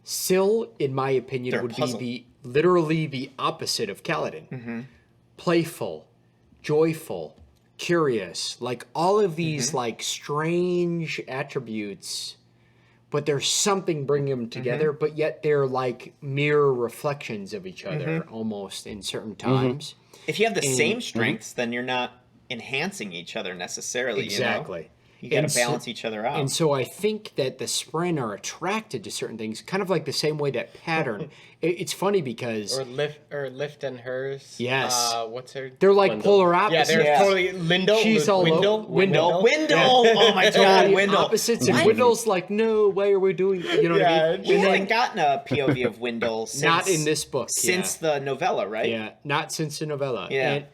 Syl, in my opinion, would be literally the opposite of Kaladin. Playful, joyful, curious, like all of these like strange attributes, but there's something bringing them together, but yet they're like mirror reflections of each other almost in certain times. If you have the same strengths, then you're not enhancing each other necessarily. Exactly. You got to balance each other out. And so I think that the Spren are attracted to certain things, kind of like the same way that Pattern. It's funny because Lift and hers. Yes. What's her? they're like Wendell. polar Yeah, opposites. they're totally Lindell. She's all Windle. Windle. Oh my god, Totally Windle. opposites, and Windle's like, no, why are we doing? You know what I mean? We haven't gotten a POV of Windle since, Not in this book. since the novella, right? Yeah, not since the novella. Yeah. And,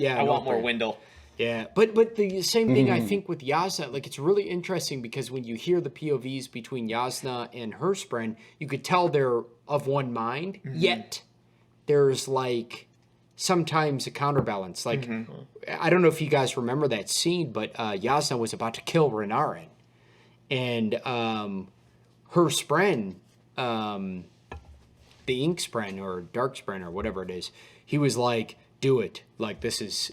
I want more Windle. Yeah, but the same thing I think with Yasna, like it's really interesting because when you hear the POVs between Yasna and her Spren, you could tell they're of one mind, yet there's like sometimes a counterbalance. Like, I don't know if you guys remember that scene, but Yasna was about to kill Renarin. And her Spren, the Ink Spren or Dark Spren or whatever it is, he was like, do it. Like, this is,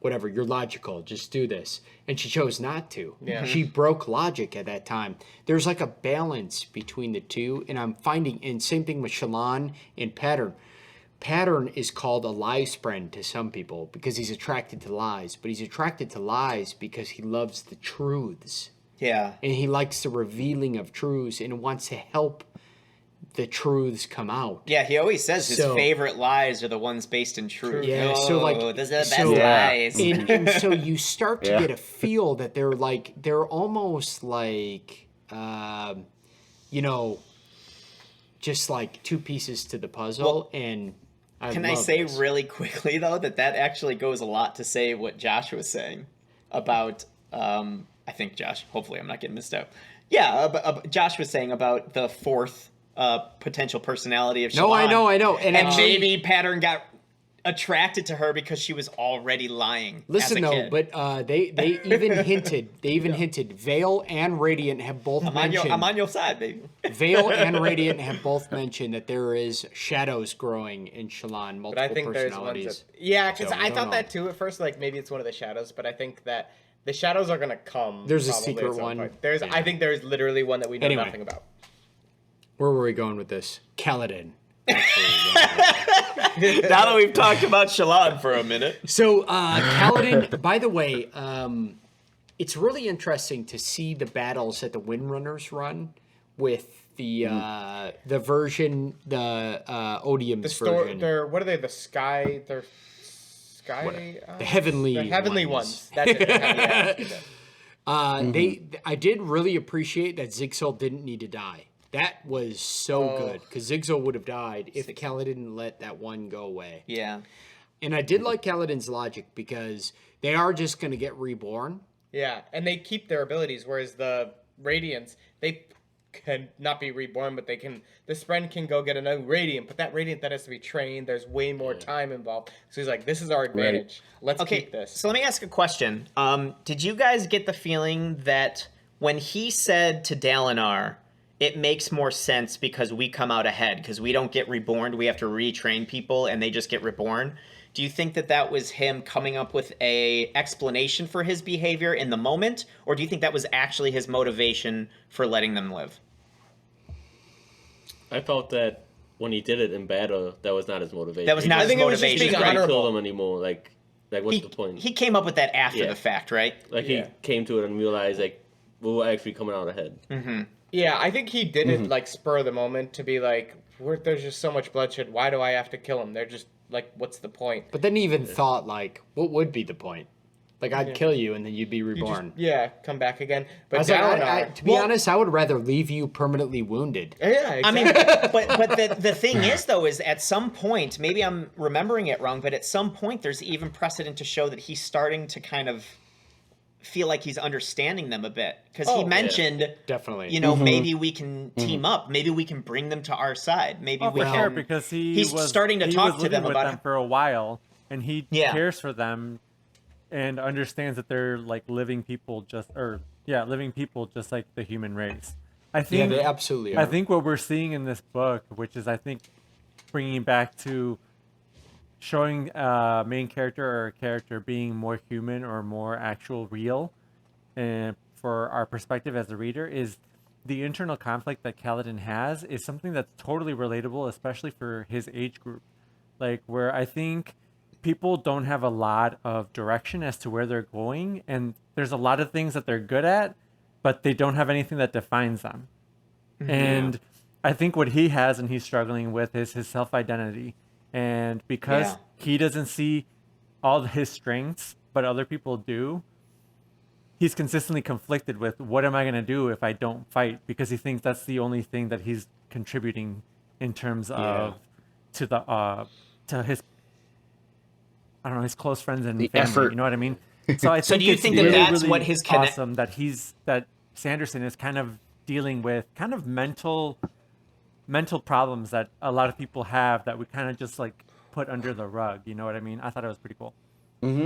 whatever, you're logical. Just do this. And she chose not to. Yeah. She broke logic at that time. There's like a balance between the two. And I'm finding, and same thing with Shallan and Pattern. Pattern is called a lie spren to some people because he's attracted to lies. But he's attracted to lies because he loves the truths. Yeah. And he likes the revealing of truths and wants to help the truths come out. Yeah, he always says his favorite lies are the ones based in truth. Yeah, oh, so like those are the best lies. And so you start to get a feel that they're almost like just like two pieces to the puzzle. And can I say really quickly though that actually goes a lot to say what Josh was saying about I think Josh, hopefully I'm not getting missed out. Yeah, Josh was saying about the fourth potential personality of Shallan. No, I know. And maybe Pattern got attracted to her because she was already lying. Listen as a though, kid. but they even hinted. Veil and Radiant have both mentioned. I'm on your side, baby. Veil and Radiant have both mentioned that there is shadows growing in Shallan, multiple But I think there's personalities. ones that, yeah, because So, I don't thought know. that too at first. Like maybe it's one of the shadows, but I think that the shadows are gonna come. There's a probably secret at some one. point. There's, Yeah. I think there's literally one that we know Anyway. nothing about. Where were we going with this? Kaladin. That's where we're going with this. Now that we've talked about Shallan for a minute. So, Kaladin, by the way, it's really interesting to see the battles that the Windrunners run with the version, the Odium's version. They're what are they? The sky. They're sky. The heavenly The heavenly ones. ones. That's it. Yeah. I did really appreciate that Zigzil didn't need to die. That was so good because Zigzil would have died if Kaladin didn't let that one go away. Yeah. And I did like Kaladin's logic because they are just going to get reborn. Yeah, and they keep their abilities, whereas the Radiants, they can not be reborn, but they can. The Spren can go get another Radiant, but that Radiant that has to be trained. There's way more time involved. So he's like, "This is our advantage. Let's keep this." So let me ask a question. Did you guys get the feeling that when he said to Dalinar, it makes more sense because we come out ahead, because we don't get reborn, we have to retrain people, and they just get reborn? Do you think that was him coming up with a explanation for his behavior in the moment, or do you think that was actually his motivation for letting them live? I felt that when he did it in battle, that was not his motivation. That was not I his think it was just motivation. being He couldn't honorable. kill them anymore. Like what's the point? He came up with that after Yeah. the fact, right? Like Yeah. he came to it and realized like we were actually coming out ahead. Yeah, I think he did it like spur of the moment to be like, there's just so much bloodshed. Why do I have to kill them? They're just like, what's the point? But then he even thought, like, what would be the point? Like, I'd kill you and then you'd be You reborn. just, come back again. But I was like, Gavilar, to be honest, I would rather leave you permanently wounded. yeah, exactly. I mean, but the thing is, though, is at some point, maybe I'm remembering it wrong, but at some point there's even precedent to show that he's starting to kind of feel like he's understanding them a bit. Because he mentioned, Definitely. you know, maybe we can team up. Maybe we can bring them to our side. Maybe we For can. sure, because he's starting to talk to them with about them for a while, and he Yeah. cares for them, and understands that they're like living people, just like the human race. I Yeah, think they absolutely are. I think what we're seeing in this book, which is I think bringing back to showing a main character or a character being more human or more actual real, and for our perspective as a reader, is the internal conflict that Kaladin has is something that's totally relatable, especially for his age group. Like, where I think people don't have a lot of direction as to where they're going, and there's a lot of things that they're good at, but they don't have anything that defines them. And I think what he has and he's struggling with is his self-identity. And because he doesn't see all his strengths, but other people do, he's consistently conflicted with, what am I going to do if I don't fight? Because he thinks that's the only thing that he's contributing in terms of to his, I don't know, his close friends and The family. effort. You know what I mean? So I think do you it's think that really, that's really what his awesome that Sanderson is kind of dealing with kind of mental problems that a lot of people have that we kind of just like put under the rug. You know what I mean? I thought it was pretty cool. Do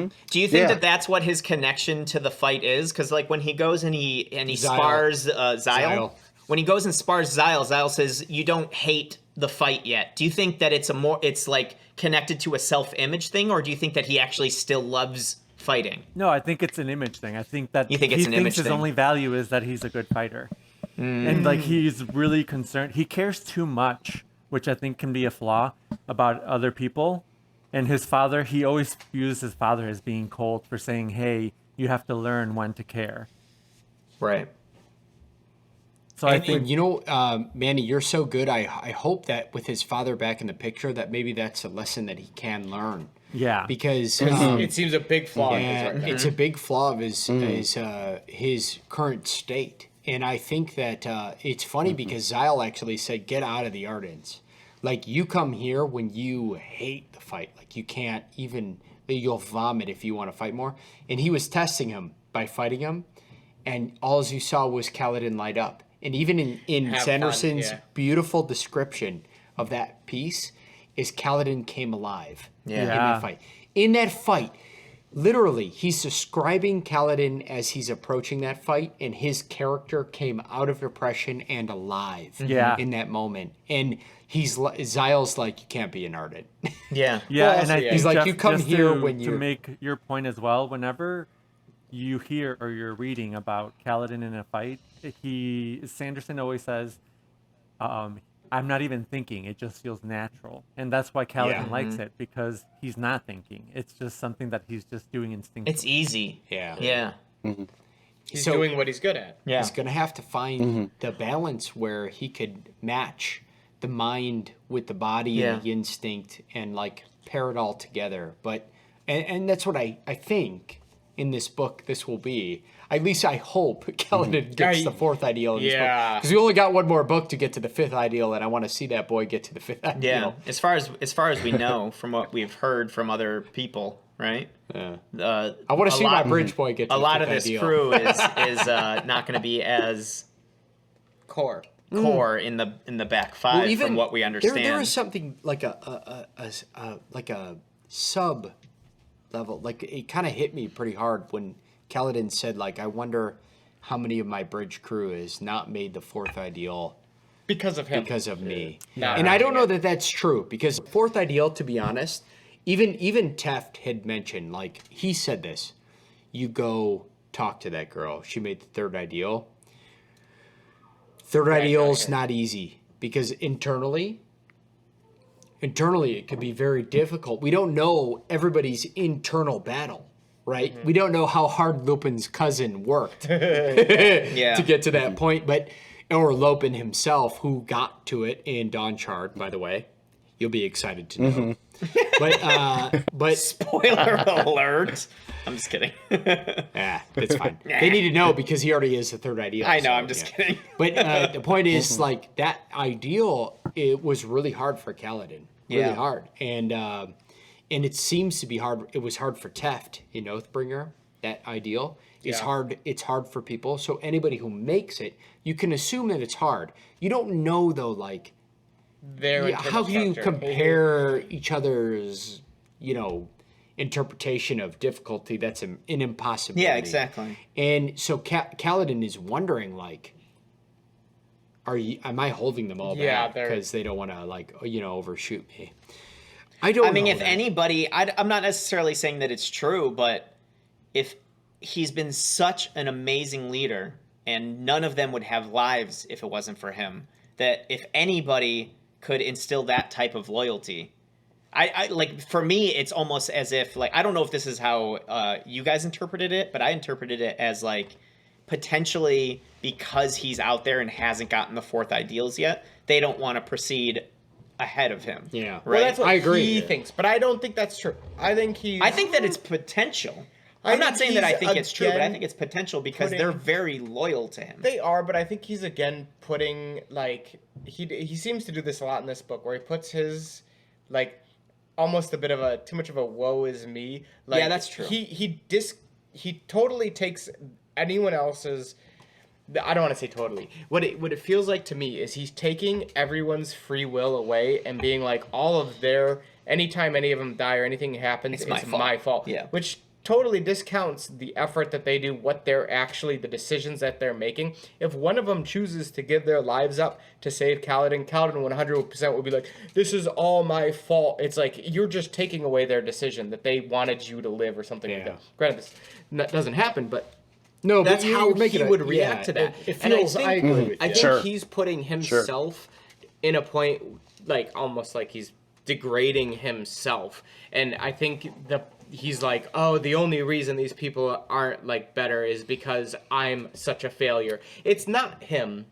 you think Yeah. that that's what his connection to the fight is? Because like when he goes and he Zyle. spars Zyle, Zyle. when he goes and spars Zyle says, "You don't hate the fight yet." Do you think that it's like connected to a self-image thing, or do you think that he actually still loves fighting? No, I think it's an image thing. I think that You think it's he an thinks image his thing? only value is that he's a good fighter. And like he's really concerned. He cares too much, which I think can be a flaw about other people. And his father, he always views his father as being cold for saying, "Hey, you have to learn when to care." Right. So I And think you know, Manny, you're so good. I hope that with his father back in the picture, that maybe that's a lesson that he can learn. yeah. Because it seems a big flaw in his yeah, right now. it's a big flaw of his current state. And I think that it's funny because Zyle actually said, "Get out of the Ardens. Like, you come here when you hate the fight. Like, you can't even, you'll vomit if you want to fight more." And he was testing him by fighting him. And all you saw was Kaladin light up. And even in Have Sanderson's fun, yeah. beautiful description of that piece is Kaladin came alive in that fight. In that fight, literally, he's describing Kaladin as he's approaching that fight, and his character came out of depression and alive in that moment. And Zyle's like, "You can't be an Arden." Yeah, Well, and I also, think He's like, Jeff, "You come just here to, when to you-" make your point as well. Whenever you hear or you're reading about Kaladin in a fight, Sanderson always says, "I'm not even thinking; it just feels natural," and that's why Kaladin likes it, because he's not thinking. It's just something that he's just doing instinctively. It's easy. Yeah. Yeah. He's So- doing what he's good at. Yeah. He's going to have to find the balance where he could match the mind with the body and the instinct and like pair it all together. But and that's what I think in this book this will be. At least I hope Kaladin gets the fourth ideal in this book. Yeah. Because we only got one more book to get to the fifth ideal, and I want to see that boy get to the fifth ideal. Yeah. As far as we know from what we've heard from other people, right? Yeah. I want to see my bridge boy get to a the lot fifth of this ideal. crew is not going to be as Core. in the back five from what we understand. There is something like a sub level. Like, it kind of hit me pretty hard when Kaladin said, like, "I wonder how many of my bridge crew has not made the fourth ideal Because of him. because of me." Not And I don't having know it. that that's true, because fourth ideal, to be honest, even Teft had mentioned, like, he said this: "You go talk to that girl. She made the third ideal." Third ideal's not easy, because internally, internally it could be very difficult. We don't know everybody's internal battle, right? We don't know how hard Lupin's cousin worked to get to that point, or Lupin himself, who got to it in Dawn Shard, by the way. You'll be excited to know. But Spoiler alert. I'm just kidding. It's fine. They need to know because he already is the third ideal. I know, I'm just kidding. But the point is, like, that ideal, it was really hard for Kaladin. Really hard. And it seems to be hard. It was hard for Teft in Oathbringer, that ideal. It's hard. It's hard for people. So anybody who makes it, you can assume that it's hard. You don't know, though, like, how can you compare each other's, interpretation of difficulty? That's an impossibility. Yeah, exactly. And so Kaladin is wondering, like, am I holding them all back because they don't want to, overshoot me? I mean, if anybody, I'm not necessarily saying that it's true, but if he's been such an amazing leader, and none of them would have lives if it wasn't for him, that if anybody could instill that type of loyalty, I like, for me, it's almost as if, like, I don't know if this is how you guys interpreted it, but I interpreted it as, like, potentially because he's out there and hasn't gotten the fourth ideals yet, they don't want to proceed ahead of him. Yeah. Right? Well, that's what I agree. he thinks, but I don't think that's true. I think that it's potential. I'm not saying that I think it's true, but I think it's potential because they're very loyal to him. They are, but I think he's again putting, like, he seems to do this a lot in this book, where he puts his, like, almost a bit of too much of a woe is me. Like, yeah, that's true. He totally takes anyone else's. I don't want to say totally. What it feels like to me is he's taking everyone's free will away and being like, all of their, anytime any of them die or anything happens, it's my fault. Yeah. Which totally discounts the effort that they do, what they're actually, the decisions that they're making. If one of them chooses to give their lives up to save Kaladin 100% would be like, this is all my fault. It's like, you're just taking away their decision that they wanted you to live or something like that. Granted, that doesn't happen, but no, that's how he would react to that. It feels, I agree with you. I think he's putting himself in a point, like, almost like he's degrading himself. And I think he's like, oh, the only reason these people aren't, like, better is because I'm such a failure. It's not him.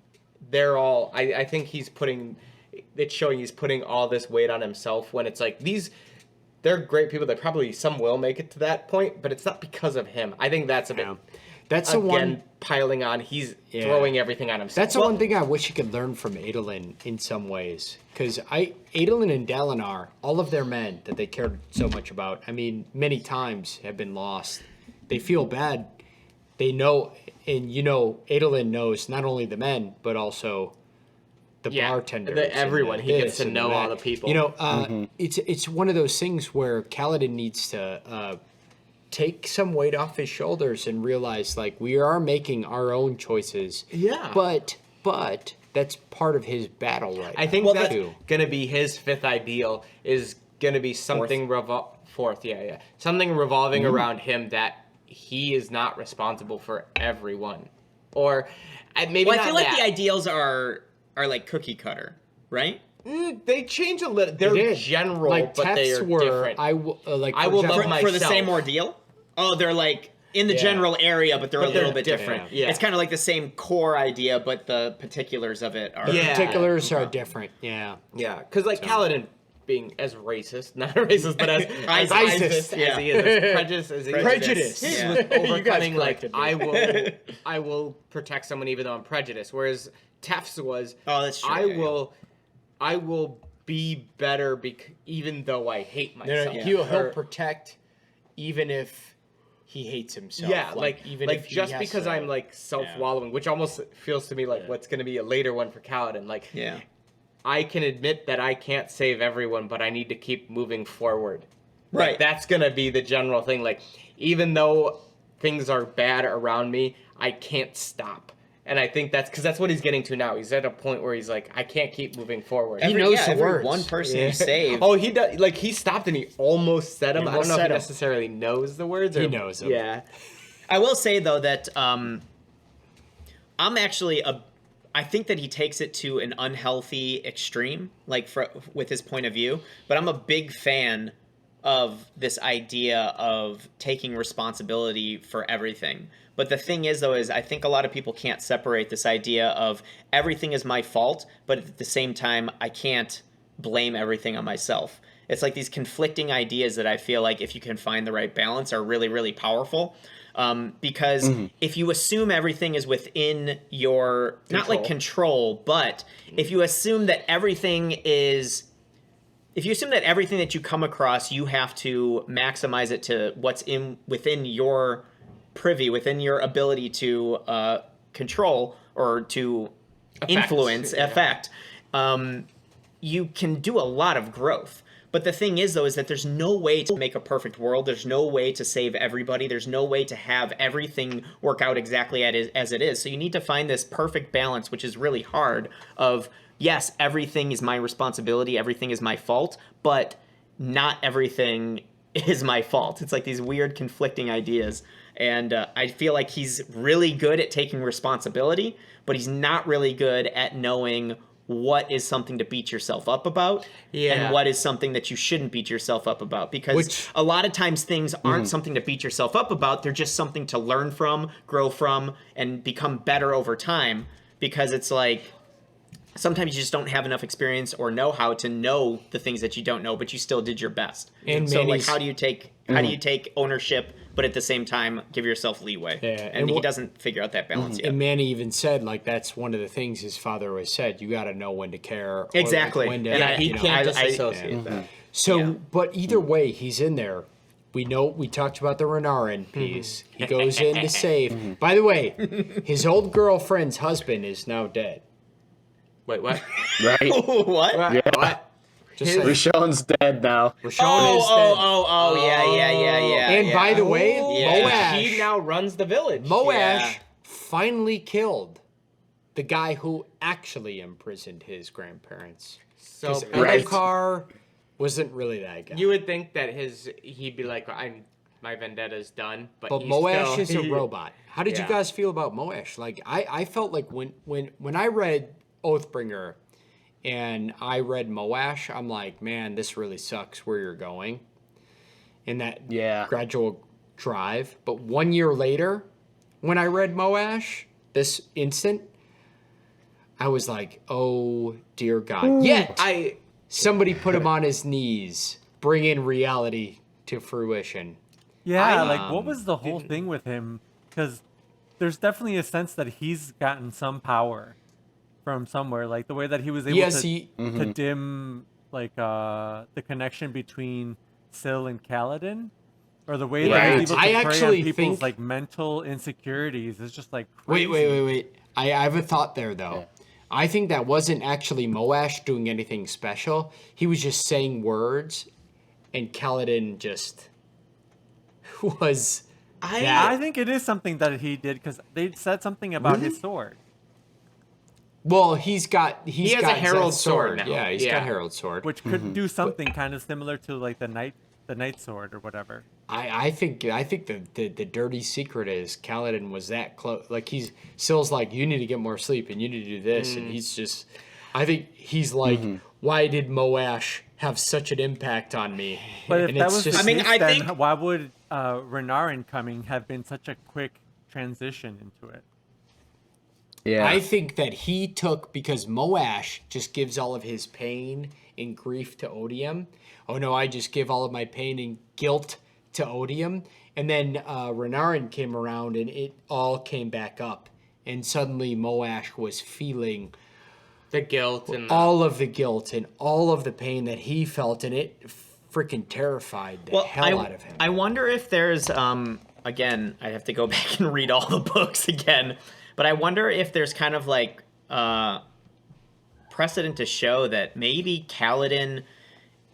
They're all, I think it's showing he's putting all this weight on himself when it's like, they're great people that probably some will make it to that point, but it's not because of him. I think that's a bit, that's the one piling on. He's throwing everything on himself. That's the one thing I wish you could learn from Adolin in some ways. Because Adolin and Dalinar, all of their men that they cared so much about, I mean, many times have been lost. They feel bad. They know, and Adolin knows not only the men, but also the bartenders. Everyone. He gets to know all the people. It's one of those things where Kaladin needs to take some weight off his shoulders and realize, like, we are making our own choices. Yeah. But that's part of his battle right I think now. that's going to be his fifth ideal, is going to be something something revolving around him, that he is not responsible for everyone. Or maybe I feel like the ideals are like cookie cutter, right? They change a little. They're general, like, but they are different. I will love myself for the same ordeal. Oh, they're like in the general area, but they're a little bit different. Yeah. It's kind of like the same core idea, but the particulars of it are. The particulars are different. Yeah. Yeah, because like Kaladin being as racist, not racist, but as ISIS, as he is, as prejudiced as he is. Prejudice. His Yeah. was overcoming, like, I will protect someone even though I'm prejudiced. Whereas Tef's was, that's true. I will be better even though I hate myself. He'll protect even if he hates himself. Yeah, even like if he just has because to, I'm like self-wallowing, which almost feels to me like what's going to be a later one for Kaladin. Like, I can admit that I can't save everyone, but I need to keep moving forward. Right. Like, that's going to be the general thing. Like, even though things are bad around me, I can't stop. And I think that's because that's what he's getting to now. He's at a point where he's like, I can't keep moving forward. He knows the every words. one person you save. Oh, he does. Like, he stopped and he almost said them. I don't know if he said 'em. necessarily knows the words. He knows them. Yeah. I will say though that I'm actually I think that he takes it to an unhealthy extreme, like with his point of view. But I'm a big fan of this idea of taking responsibility for everything. But the thing is, though, is I think a lot of people can't separate this idea of everything is my fault, but at the same time, I can't blame everything on myself. It's like these conflicting ideas that I feel like if you can find the right balance are really, really powerful. Because if you assume everything is within your, not like control, but if you assume that everything is, if you assume that everything that you come across, you have to maximize it to what's within your privy, within your ability to control or to affect, you can do a lot of growth. But the thing is, though, is that there's no way to make a perfect world. There's no way to save everybody. There's no way to have everything work out exactly as it is. So you need to find this perfect balance, which is really hard, of, yes, everything is my responsibility, everything is my fault, but not everything is my fault. It's like these weird conflicting ideas. And I feel like he's really good at taking responsibility, but he's not really good at knowing what is something to beat yourself up about and what is something that you shouldn't beat yourself up about. Because a lot of times things aren't something to beat yourself up about. They're just something to learn from, grow from, and become better over time. Because it's like, sometimes you just don't have enough experience or know-how to know the things that you don't know, but you still did your best. And so, like, how do you take ownership, but at the same time give yourself leeway? Yeah, and he doesn't figure out that balance yet. And Manny even said, like, that's one of the things his father always said. You got to know when to care. Exactly. Or when to, and he can't disassociate that. So, but either way, he's in there. We know, we talked about the Renarin piece. He goes in to save. By the way, his old girlfriend's husband is now dead. Wait, what? Right? What? Yeah. What? Just Rashon's dead now. Rashon is dead. Yeah. And by the way, Moash, he now runs the village. Moash finally killed the guy who actually imprisoned his grandparents. So Elokar wasn't really that guy. you would think that he'd be like, my vendetta's done, but Moash still, is a robot. How did you guys feel about Moash? Like, I felt like when I read Oathbringer and I read Moash, I'm like, man, this really sucks where you're going in that gradual drive. But 1 year later, when I read Moash, this instant, I was like, oh dear God. Yet somebody put him on his knees, bringing reality to fruition. Yeah, like, what was the whole thing with him? Because there's definitely a sense that he's gotten some power from somewhere, like the way that he was able to dim, like, the connection between Syl and Kaladin, or the way that he's able to prey on people's like mental insecurities is just like crazy. Wait. I have a thought there, though. Yeah. I think that wasn't actually Moash doing anything special. He was just saying words, and Kaladin just was. I think it is something that he did, because they said something about his sword. Well, he has a herald sword now. Yeah, he's got herald sword, which could do something kind of similar to like the knight sword or whatever. I think the dirty secret is Kaladin was that close. Like, Syl's like, you need to get more sleep and you need to do this, and he's just, I think he's like, why did Moash have such an impact on me? But if and that was just, the case, then why would Renarin coming have been such a quick transition into it? Yeah. I think that he took, because Moash just gives all of his pain and grief to Odium. Oh no, I just give all of my pain and guilt to Odium. And then Renarin came around and it all came back up. And suddenly Moash was feeling the guilt and all of the guilt and all of the pain that he felt, and it freaking terrified the hell out of him. I wonder if there's, again, I have to go back and read all the books again. But I wonder if there's kind of like precedent to show that maybe Kaladin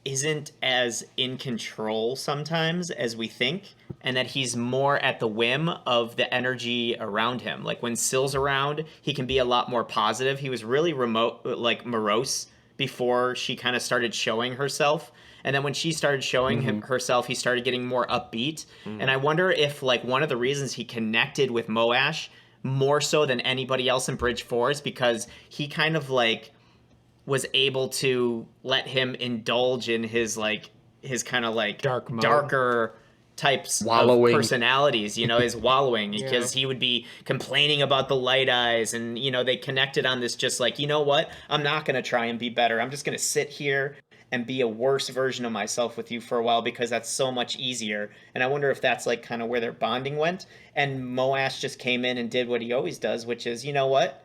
isn't as in control sometimes as we think, and that he's more at the whim of the energy around him. Like when Syl's around, he can be a lot more positive. He was really morose before she kind of started showing herself. And then when she started showing herself, he started getting more upbeat. And I wonder if like one of the reasons he connected with Moash more so than anybody else in Bridge Forest because he kind of like was able to let him indulge in his kind of like darker types wallowing of personalities, you know, his wallowing, because he would be complaining about the light eyes, and you know, they connected on this just like, you know what, I'm not going to try and be better. I'm just going to sit here and be a worse version of myself with you for a while because that's so much easier. And I wonder if that's like kind of where their bonding went. And Moash just came in and did what he always does, which is, you know what,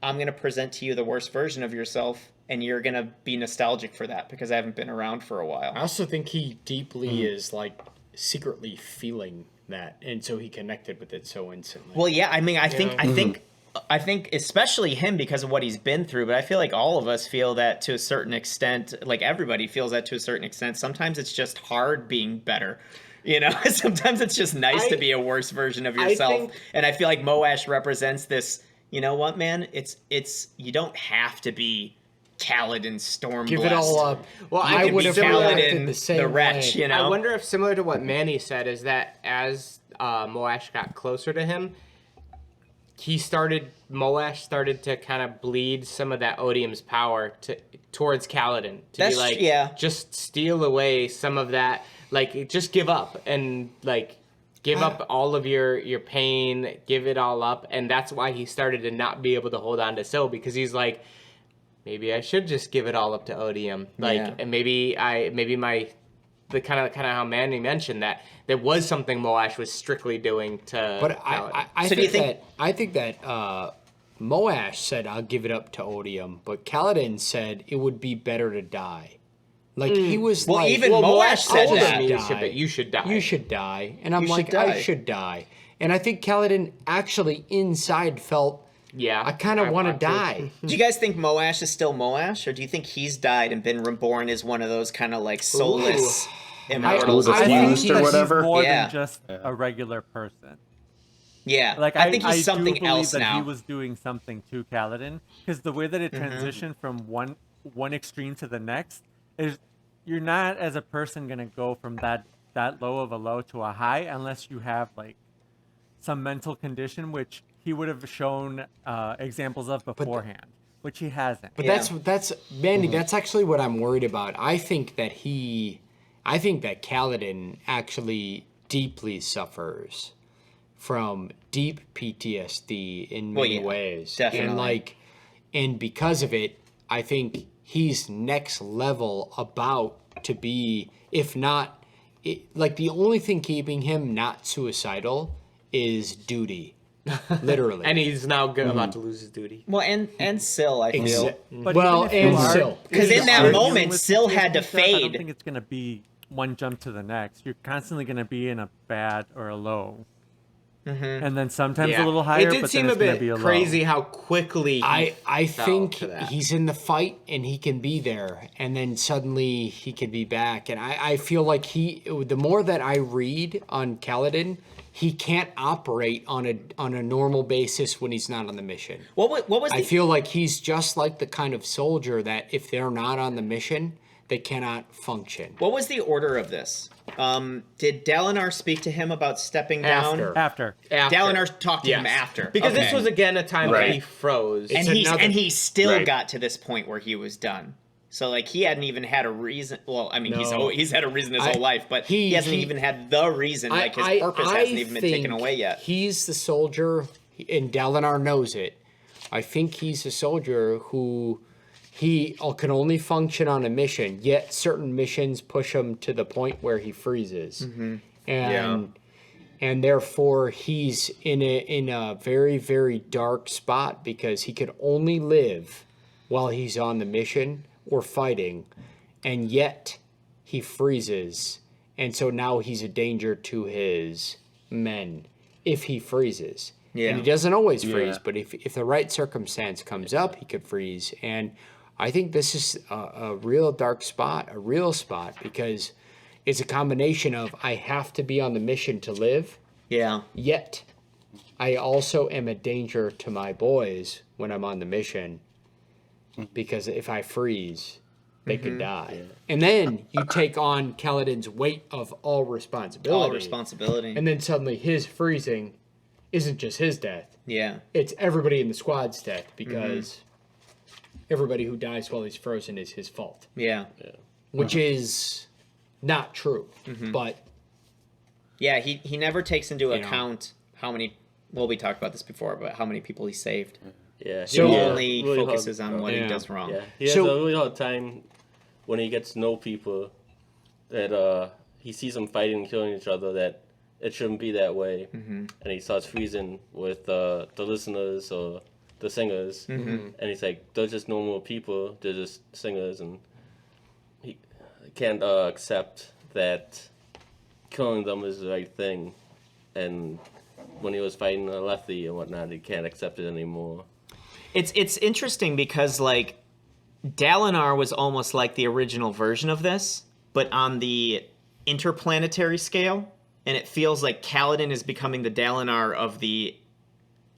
I'm going to present to you the worst version of yourself, and you're going to be nostalgic for that because I haven't been around for a while. I also think he deeply is like secretly feeling that, and so he connected with it so instantly. Well, yeah, I mean, I think especially him because of what he's been through, but I feel like all of us feel that to a certain extent, like everybody feels that to a certain extent. Sometimes it's just hard being better. You know, sometimes it's just nice to be a worse version of yourself. And I feel like Moash represents this, you know what, man? It's you don't have to be Kaladin Stormbloods. Give it all up. Well, I would have Kaladin the same the wretch, way. you know? I wonder if similar to what Manny said is that as Moash got closer to him, Moash started to kind of bleed some of that Odium's power towards Kaladin. Just steal away some of that, like, just give up and, like, give up all of your pain, give it all up. And that's why he started to not be able to hold on to Syl, because he's like, maybe I should just give it all up to Odium. And maybe the kind of how Manny mentioned that there was something Moash was strictly doing to. But I think that Moash said I'll give it up to Odium, but Kaladin said it would be better to die. Like he was Moash said that. You should die. You should die, and I'm like, I should die. And I think Kaladin actually inside felt. Yeah, I kind of want to die. Do you guys think Moash is still Moash, or do you think he's died and been reborn as one of those kind of like soulless immortals? I think he's more than just a regular person. Yeah, like I think he's something do believe else that now. He was doing something to Kaladin, because the way that it transitioned from one extreme to the next is, you're not as a person gonna go from that low of a low to a high unless you have like some mental condition, which he would have shown examples of beforehand, which he hasn't. But that's Mandy. That's actually what I'm worried about. I think that Kaladin actually deeply suffers from deep PTSD in many ways, definitely. And because of it, I think he's next level about to be, if not, like the only thing keeping him not suicidal is duty. Literally. And he's now about to lose his duty. Well, and Syl, I feel. Syl. Because in that moment, Syl had to fade. I don't think it's going to be one jump to the next. You're constantly going to be in a bad or a low. And then sometimes a little higher, it did but seem then it's a going to be bit a low. crazy how quickly I think he's in the fight and he can be there, and then suddenly he can be back. And I feel like the more that I read on Kaladin, he can't operate on a normal basis when he's not on the mission. What was I feel like he's just like the kind of soldier that if they're not on the mission, they cannot function. What was the order of this? Did Dalinar speak to him about stepping down? After. Dalinar talked to him after. Because this was again a time where he froze. And he still got to this point where he was done. So like he hadn't even had a reason. Well, I mean he's had a reason his whole life, but he hasn't even had the reason. Like his purpose hasn't even been taken away yet. He's the soldier, and Dalinar knows it. I think he's a soldier who he can only function on a mission. Yet certain missions push him to the point where he freezes, and therefore he's in a very, very dark spot because he could only live while he's on the mission or fighting, and yet he freezes, and so now he's a danger to his men if he freezes. And he doesn't always freeze, but if the right circumstance comes up, he could freeze. And I think this is a real dark spot, a real spot, because it's a combination of I have to be on the mission to live, yet I also am a danger to my boys when I'm on the mission, because if I freeze, they could die. And then you take on Kaladin's weight of all responsibility. All responsibility. And then suddenly his freezing isn't just his death. Yeah. It's everybody in the squad's death because everybody who dies while he's frozen is his fault. Yeah. Which is not true. But yeah, he never takes into account how many. Well, we talked about this before, but how many people he saved. Yeah. So- He Yeah. only Really focuses hard- on what he Yeah. does wrong. Yeah, he has So- a really hard time when he gets to know people that he sees them fighting and killing each other, that it shouldn't be that way. And he starts freezing with the listeners or the singers. And he's like, they're just normal people, they're just singers. And he can't accept that killing them is the right thing. And when he was fighting Lethe and whatnot, he can't accept it anymore. It's interesting because like Dalinar was almost like the original version of this, but on the interplanetary scale, and it feels like Kaladin is becoming the Dalinar of the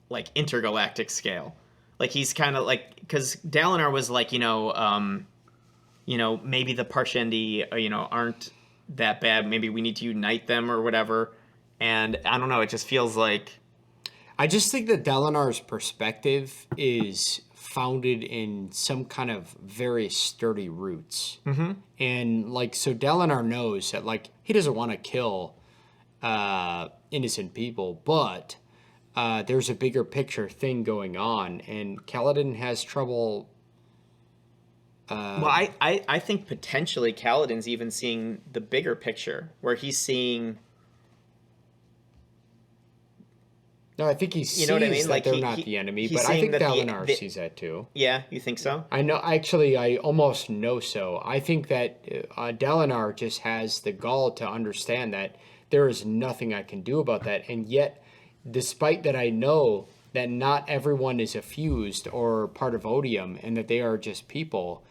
like intergalactic scale. Like he's kind of like, because Dalinar was like, maybe the Parshendi, aren't that bad. Maybe we need to unite them or whatever. And I don't know. It just feels like. I just think that Dalinar's perspective is founded in some kind of very sturdy roots. And like, so Dalinar knows that like he doesn't want to kill innocent people, but there's a bigger picture thing going on, and Kaladin has trouble. Well, I think potentially Kaladin's even seeing the bigger picture, where he's seeing. No, I think he sees know what I mean? that Like, they're he- not the enemy, he's but I seeing think that Dalinar the- sees that too. Yeah, you think so? I know, actually, I almost know so. I think that Dalinar just has the gall to understand that there is nothing I can do about that. And yet, despite that I know that not everyone is effused or part of Odium and that they are just people,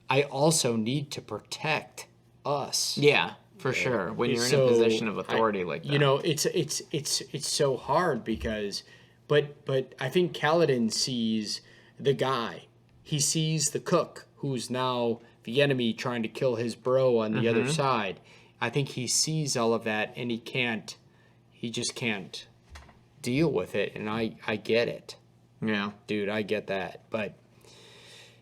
I also need to protect us. Yeah, for sure. When you're in a So, position of authority like that. You know, it's so hard because, but I think Kaladin sees the guy. He sees the cook who's now the enemy trying to kill his bro on the other side. I think he sees all of that and he just can't deal with it. And I get it. Yeah. Dude, I get that. But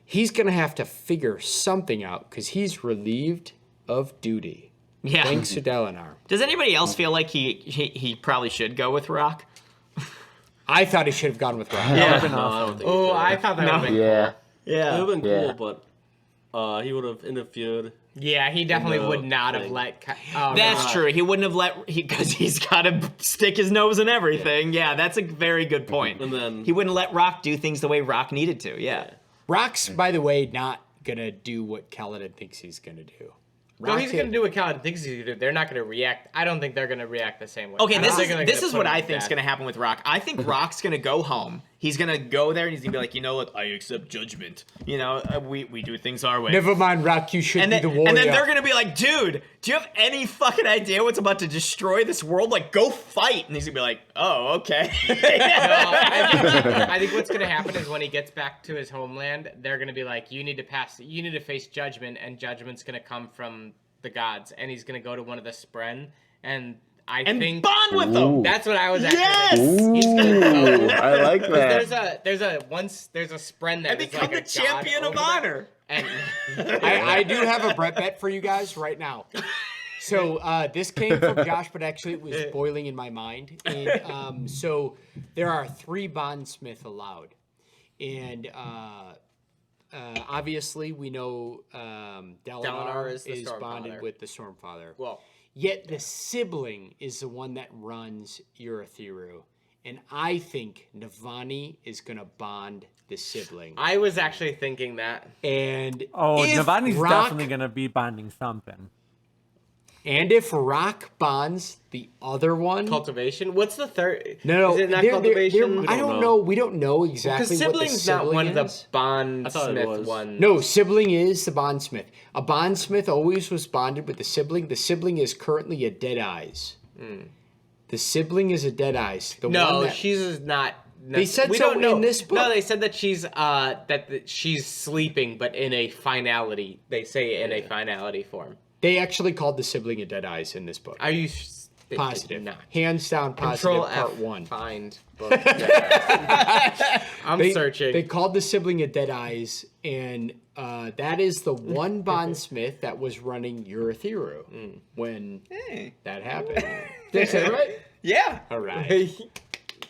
he's going to have to figure something out because he's relieved of duty. Yeah. Thanks to Dalinar. Does anybody else feel like he probably should go with Rock? I thought he should have gone with Rock. No, I don't think Oh, so. I thought that would have been Yeah. It Yeah. would have been Yeah. cool, but he would have interfered. Yeah, he definitely No, would not have thing. let. Oh, That's God. true. He wouldn't have let because he's got to stick his nose in everything. Yeah, that's a very good point. And then He wouldn't let Rock do things the way Rock needed to. Yeah. Rock's, by the way, not going to do what Kaladin thinks he's going to do. No, he's Rock going to do what Kaladin thinks he's going to do. They're not going to react. I don't think they're going to react the same way. Okay, I this don't think they're is gonna what put him I to think's death. going to happen with Rock. I think Rock's going to go home. He's going to go there and he's going to be like, you know what? I accept judgment. You know, we do things our way. Never mind, Rock, you should And be then, the warrior. and then they're gonna be like, dude, do you have any fucking idea what's about to destroy this world? Like, go fight. And he's gonna be like, oh, okay. I think what's gonna happen is when he gets back to his homeland, they're gonna be like, you need to face judgment, and judgment's gonna come from the gods, and he's gonna go to one of the Spren, and I think bond with them. that's what I was actually Yes! thinking. He's gonna Ooh, go. I like that. There's a Spren that And is become like a the champion god of over there. honor. And I do have a Brett bet for you guys right now. So this came from Josh, but actually it was boiling in my mind. And so there are 3 bondsmith allowed. And obviously we know Dalinar is the is Stormfather. bonded with the Stormfather. well, Yet the sibling is the one that runs Urithiru. And I think Navani is going to bond the sibling. I was actually thinking that. And Oh, if Navani's Rock- definitely gonna be bonding something. And if Rock bonds the other one, Cultivation. What's the third? no, is it not they're- cultivation? I don't know. We don't know exactly Because what the sibling's sibling not one of the is. I thought it bondsmith was. ones. No, sibling is the bondsmith. A bondsmith always was bonded with the sibling. The sibling is currently a Deadeyes. The sibling is a Deadeyes. The one No, that, she's not. They said we so don't know. in this book. No, they said that she's sleeping, but in a finality. They say in a finality form. they actually called the sibling a Deadeyes in this book. Are you? Positive. not. Hands down positive. Control Part F. 1. Find book. I'm searching. They called the sibling at Dead Eyes, and that is the one bondsmith that was running Urithiru when that happened. Did I say it right? Yeah. All right.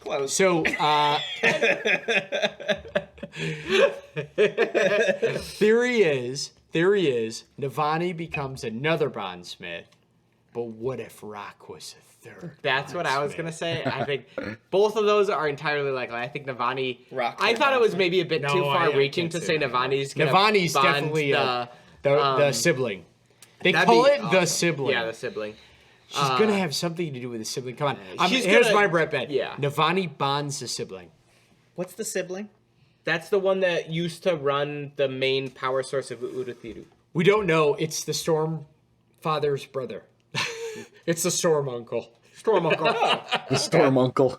Close. So, theory is Navani becomes another bondsmith, but what if Rock was a third? That's what I was gonna say. I think both of those are entirely likely. I think Navani. I thought it was maybe a bit too far-reaching to say Navani's gonna Navani's bond definitely the sibling. They that'd call be it the awesome. sibling. Yeah, the sibling. She's gonna have something to do with the sibling. Come on. She's Here's gonna- my Brett bet. yeah. Navani bonds the sibling. What's the sibling? That's the one that used to run the main power source of Urithiru. We don't know. It's the Storm Father's brother. It's the Storm Uncle. Storm Uncle. The Storm Uncle.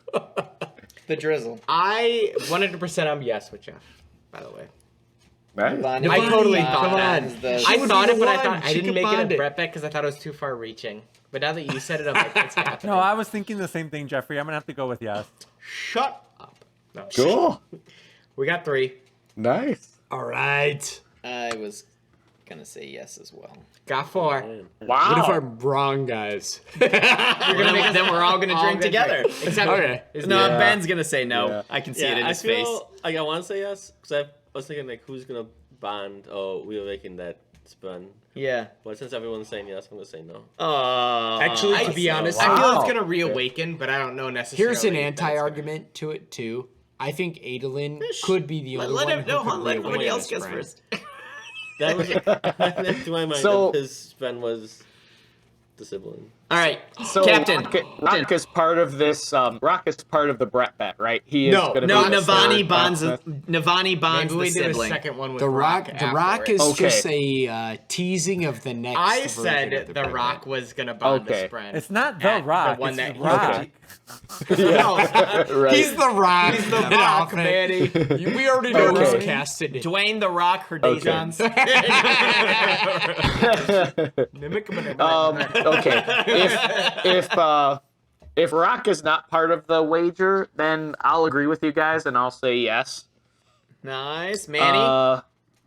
The drizzle. I 100% I'm yes with Jeff, by the way. Right? Navani I totally bonds thought that. the- I would thought be it, the but I one. thought I She didn't could make it bond a it. Brett bet because I thought it was too far reaching. But now that you said it, I'm like, it's happening. No, I was thinking the same thing, Jeffrey. I'm gonna have to go with yes. Shut up. No. Cool. We got 3. Nice. All right. I was gonna say yes as well. Got 4. Wow. What if I'm wrong, guys? Then we're all gonna drink together. Except Okay. No, Yeah. Ben's gonna say no. Yeah. I can see it in his face. Like I want to say yes because I was thinking like who's gonna bond. Oh, we were making that Spren. Yeah. But since everyone's saying yes, I'm gonna say no. Oh. Actually, to be honest, I feel Wow. it's gonna reawaken, but I don't know necessarily. here's an that it's gonna- anti-argument to it too. I think Adolin could be the only Let one him who know. could Let everybody reawaken else guess Spren. first. That was to my mind. So- that his Spren was the sibling. All right, So Captain. Rock is part of this. Rock is part of the Brett bet, right? He is No, gonna No, be the Navani third bonds. bondsmith. Navani bonds Maybe we the did a sibling. second one with The Rock after is it. Okay. just a teasing of the next. I version said of the Brett Rock bet. was gonna bond Okay. the Spren. It's not the At Rock. The one it's that Rock. Right. He's the Rock. He's the Rock, Manny. We already know who's Okay. casted it. Dwayne the Rock Herdazans. Okay. If Rock is not part of the wager, then I'll agree with you guys and I'll say yes. Nice, Manny. I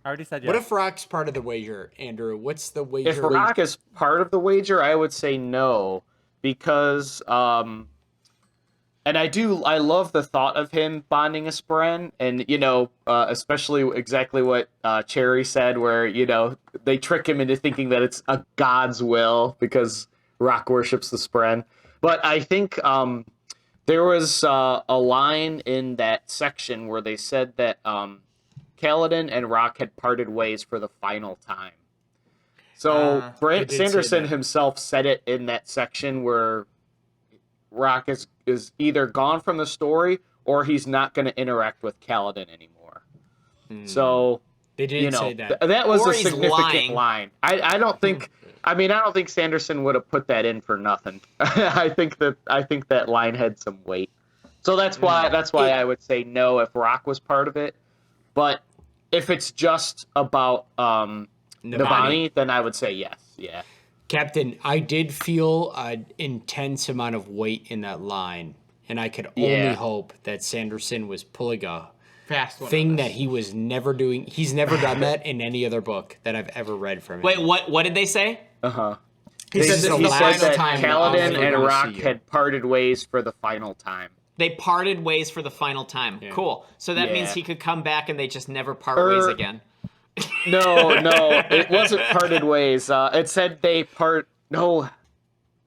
already said yes. What if Rock's part of the wager, Andrew? What's the wager? If Rock is part of the wager, I would say no, because and I love the thought of him bonding a Spren, and especially exactly what Cherry said, where they trick him into thinking that it's a god's will because Rock worships the Spren. But I think there was a line in that section where they said that Kaladin and Rock had parted ways for the final time. So Brent did say Sanderson that. himself said it in that section where Rock is either gone from the story or he's not going to interact with Kaladin anymore. So They did say that. that was Or a he's significant lying. line. I don't think. I mean, I don't think Sanderson would have put that in for nothing. I think that line had some weight. So that's why I would say no if Rock was part of it. But if it's just about Navani, then I would say yes. Yeah. Captain, I did feel an intense amount of weight in that line, and I could only Yeah. hope that Sanderson was pulling a Fast one. thing that he was never doing. He's never done that in any other book that I've ever read from him. Wait, what did they say? He said this is the He said last that time Kaladin I'm ever and gonna Rock see you. had parted ways for the final time. They parted ways for the final time. Cool. So that means Yeah. he could come back and they just never part ways again. No, it wasn't parted ways. It said they part. No,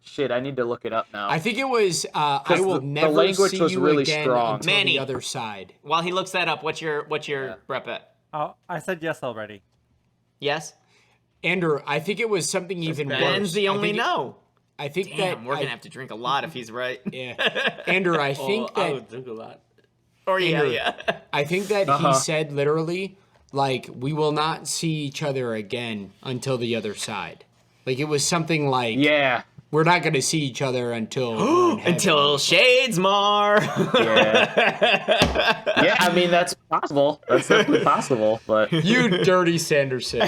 shit, I need to look it up now. I think it was. I will the never language see was you really again strong. until Manny. the other side. While he looks that up, what's your Brett bet? Oh, I said yes already. Yes? Andrew, I think it was something even worse. Ben's the I only think no. I think Damn, that we're going to have to drink a lot if he's right. Yeah, Andrew, I think I that would drink a lot. Or yeah, Andrew. yeah. I think that he said literally, like, we will not see each other again until the other side. Like, it was something like, Yeah. we're not going to see each other until Until Shadesmar. Yeah, I mean, that's possible. That's definitely possible, but... You dirty Sanderson.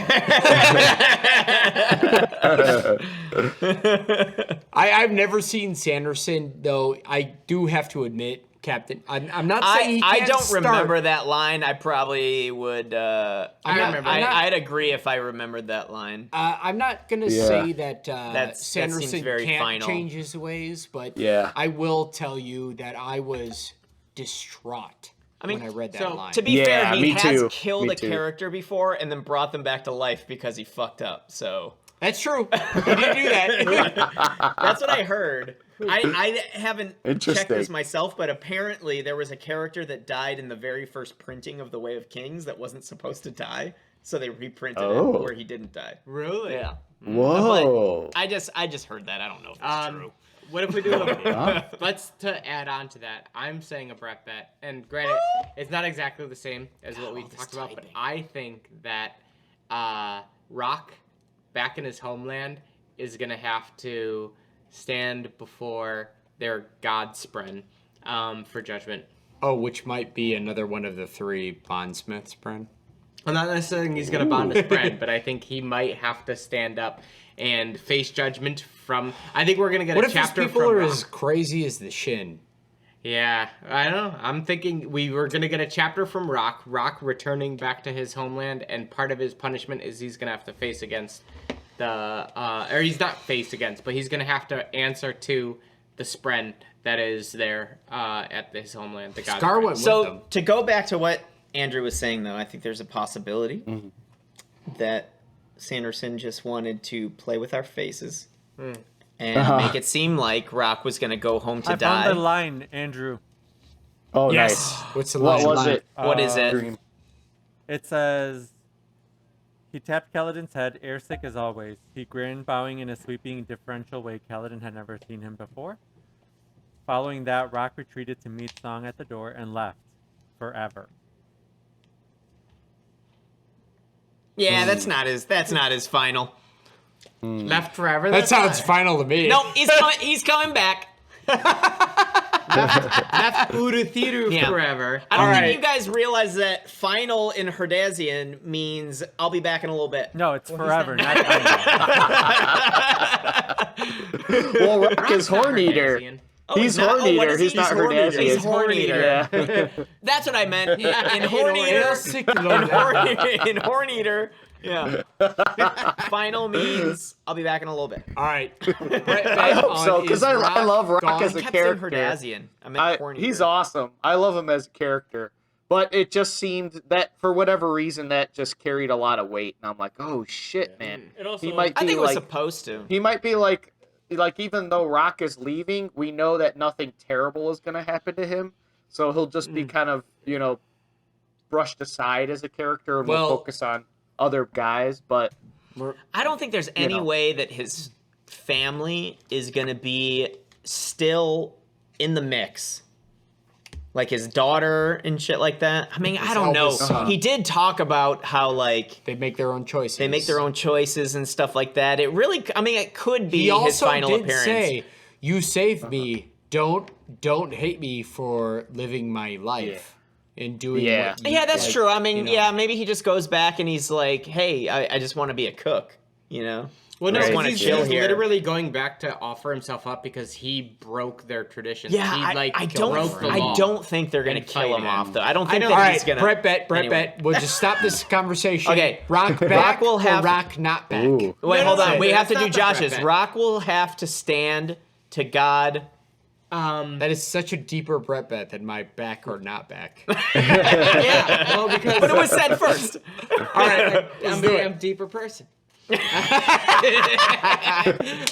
I've never seen Sanderson, though. I do have to admit, Captain, I'm not saying he can't I don't start. remember that line. I probably would. I'd agree if I remembered that line. I'm not going to say that that Sanderson seems very can't final. change his ways, but Yeah. I will tell you that I was distraught when I read that line. To be fair, he me has too. killed Me a too. character before and then brought them back to life because he fucked up. So That's true. He did do that. that's what I heard. I haven't checked Interesting. this myself, but apparently there was a character that died in the very first printing of The Way of Kings that wasn't supposed to die, so they reprinted it where he didn't die. Really? Yeah. Whoa. I just heard that. I don't know if it's true. What if we do let's to add on to that, I'm saying a Brett bet, and granted, it's not exactly the same as what we talked about, but I think that Rock, back in his homeland, is going to have to stand before their god Spren for judgment. Oh, which might be another one of the 3 bondsmiths, Brent. I'm not necessarily saying he's going to bond a Spren, but I think he might have to stand up and face judgment from... I think we're going to get What a if his chapter people from are Rock. as crazy as the Shin? Yeah, I don't know. I'm thinking we were going to get a chapter from Rock returning back to his homeland, and part of his punishment is he's going to have to face against or he's not faced against, but he's going to have to answer to the Spren that is there at his homeland. The god Scar Spren. went with So them. to go back to what Andrew was saying, though, I think there's a possibility that Sanderson just wanted to play with our faces and make it seem like Rock was going to go home to I die. found the line, Andrew. Oh, Yes. nice. What's the What line? was it? What is it? Dream. It says, he tapped Kaladin's head, airsick as always. He grinned, bowing in a sweeping, differential way Kaladin had never seen him before. Following that, Rock retreated to meet Song at the door and left. Forever. Yeah, that's not his final. Left forever? That That's sounds not- final to me. No, he's coming back. Left Uruthiru Yeah. forever. I don't All think right. you guys realize that final in Herdazian means I'll be back in a little bit. No, it's forever, not ever. Well, Rock is not Horn Eater. Herdazian. He's not- Horn what Eater. is he? He's not Horn Eater. Herdazian. He's Horn Eater. Yeah. That's what I meant. In Horn Eater. Yeah. Final means I'll be back in a little bit. All right. I hope so, because I love Rock as a kept saying character. Herdazian. I meant Horn Eater. He's awesome. I love him as a character. But it just seemed that, for whatever reason, that just carried a lot of weight. And I'm like, oh, shit, man. It also- He might I be think it was like... supposed to. He might be like even though Rock is leaving, we know that nothing terrible is going to happen to him. So he'll just be kind of, brushed aside as a character and we'll focus on other guys. But I don't think there's any way that his family is going to be still in the mix. Like his daughter and shit like that. I mean, I don't know. He did talk about how, like, They make their own choices. they make their own choices and stuff like that. It really, I mean, it could be He his also final did appearance. say, "You saved me. Don't hate me for living my life and doing." Yeah. what you, Yeah, that's like, true. I mean, you know. maybe he just goes back and he's like, hey, I just want to be a cook, Well, no, I just he's, want to chill he's here. literally going back to offer himself up because he broke their traditions. Yeah, he, I broke the don't. law. I don't think they're gonna And kill fight him him. off, though. I don't think All that right, he's gonna. Brett bet. Anyway. We'll just stop this conversation. Okay. Rock back will have- or Rock not back. Ooh. Wait, No, hold no, on. no, We have that's to do not the Brett Josh's. bet. Rock will have to stand to God. That is such a deeper Brett bet than my back or not back. Yeah, well, because But it was said first. All right, I'm a deeper person.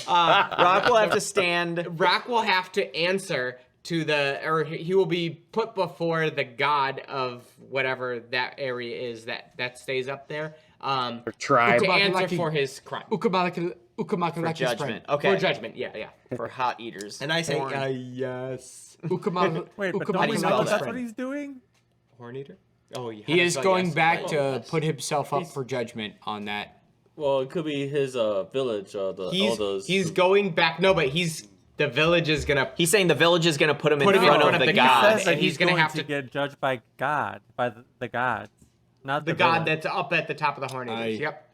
Rock will have to stand. Rock will have to answer to or he will be put before the god of whatever that area is that stays up there. Or tribe. To answer Lucky- for his crime. Ukamalaka Judgment. Okay. For judgment, yeah. For hot eaters. And I say, Horn. yes. Wait, but don't we spell know that? that's what he's doing? Horn eater? Oh, yeah. He is going back to put himself up for judgment on that. Well, it could be his village or the elders. He's going back. No, but the village is gonna. He's saying the village is going to put him in Put him front in of front the of the god. god. He says that and he's going gonna have to to get judged by God, by the gods, not the the god villain. that's up at the top of the Horn Eaters. Yep.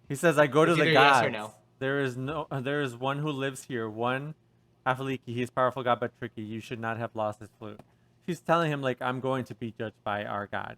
He says, "I go to It's the either yes gods. or no. There is one who lives here. One, Afaliki. He is powerful god, but tricky. You should not have lost his flute." She's telling him like, "I'm going to be judged by our god."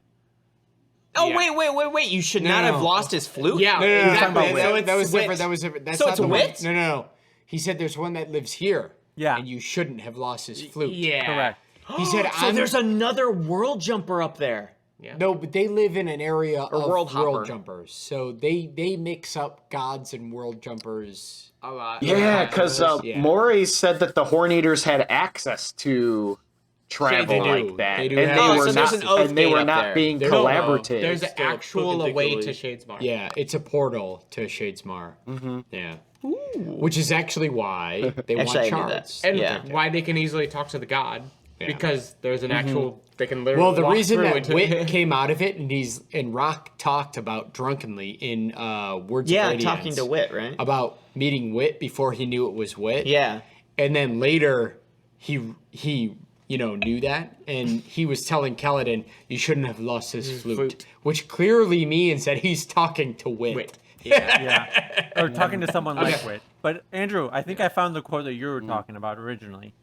Oh, Yeah. wait. You should not have lost his flute? Yeah. No, exactly. that was Wit. different. That was different. That's So not it's the one. Wit? No. He said there's one that lives here. Yeah. And you shouldn't have lost his flute. Yeah. Correct. He said, So there's another world jumper up there. Yeah. No, but they live in an area of world hopper. jumpers. So they mix up gods and world jumpers. A lot. Yeah, because Yeah. Maury said that the Horn Eaters had access to travel They do. like that, They do and have they access. were So there's not, an oath and they gate were up not there. being No, collaborative. There's an Still actual way perpendicularly. to Shadesmar. Yeah, it's a portal to Shadesmar. Mm-hmm. Yeah. Which is actually why they want Actually, I knew that. shards. And Yeah. why they can easily talk to the god. Yeah. Because there's an actual. They can literally. Well, the walk reason through that into- Wit came out of it, and Rock talked about drunkenly in Words of Yeah, Radiance. talking to Wit, right? About meeting Wit before he knew it was Wit. Yeah. And then later, he knew that, and he was telling Kaladin, "You shouldn't have lost his flute," which clearly means that he's talking to Wit. Yeah. Or talking to someone like Wit. But Andrew, I think I found the quote that you were talking about originally.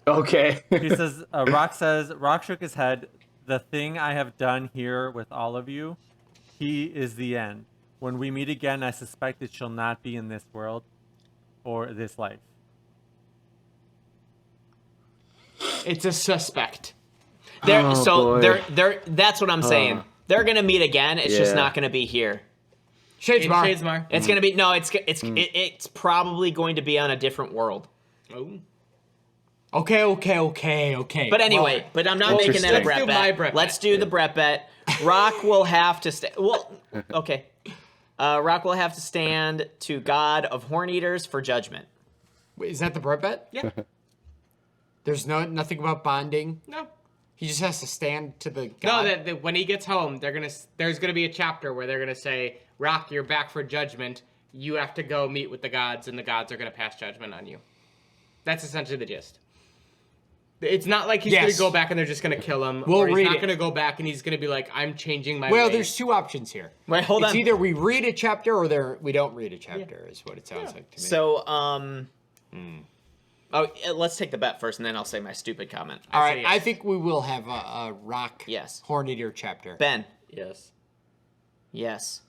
Okay. He says, Rock shook his head. The thing I have done here with all of you, he is the end. When we meet again, I suspect it shall not be in this world or this life. It's a suspect. That's what I'm saying. They're gonna meet again. It's just Yeah. not gonna be here. In Shadesmar. Shadesmar. It's gonna be it's probably going to be on a different world. Oh. Okay. But anyway, but I'm not making that a Let's Brett do bet. my Brett Let's bet. do the Brett bet. Rock will have to okay. Rock will have to stand to God of Horn Eaters for judgment. Wait, is that the Brett bet? Yeah. There's nothing about bonding. No. He just has to stand to the No, god. that when he gets home, there's gonna be a chapter where they're gonna say, "Rock, you're back for judgment. You have to go meet with the gods, and the gods are gonna pass judgment on you." That's essentially the gist. It's not like he's Yes. gonna go back and they're just gonna kill him. We'll or he's read not it. gonna go back and he's gonna be like, "I'm changing my Well, ways." there's two options here. Wait, hold it's on. either we read a chapter or we don't read a chapter, is what it sounds like to me. So, oh, let's take the bet first, and then I'll say my stupid comment. all right, say yes. I think we will have a Rock Yes. Horn Eater chapter. Ben, Yes. yes.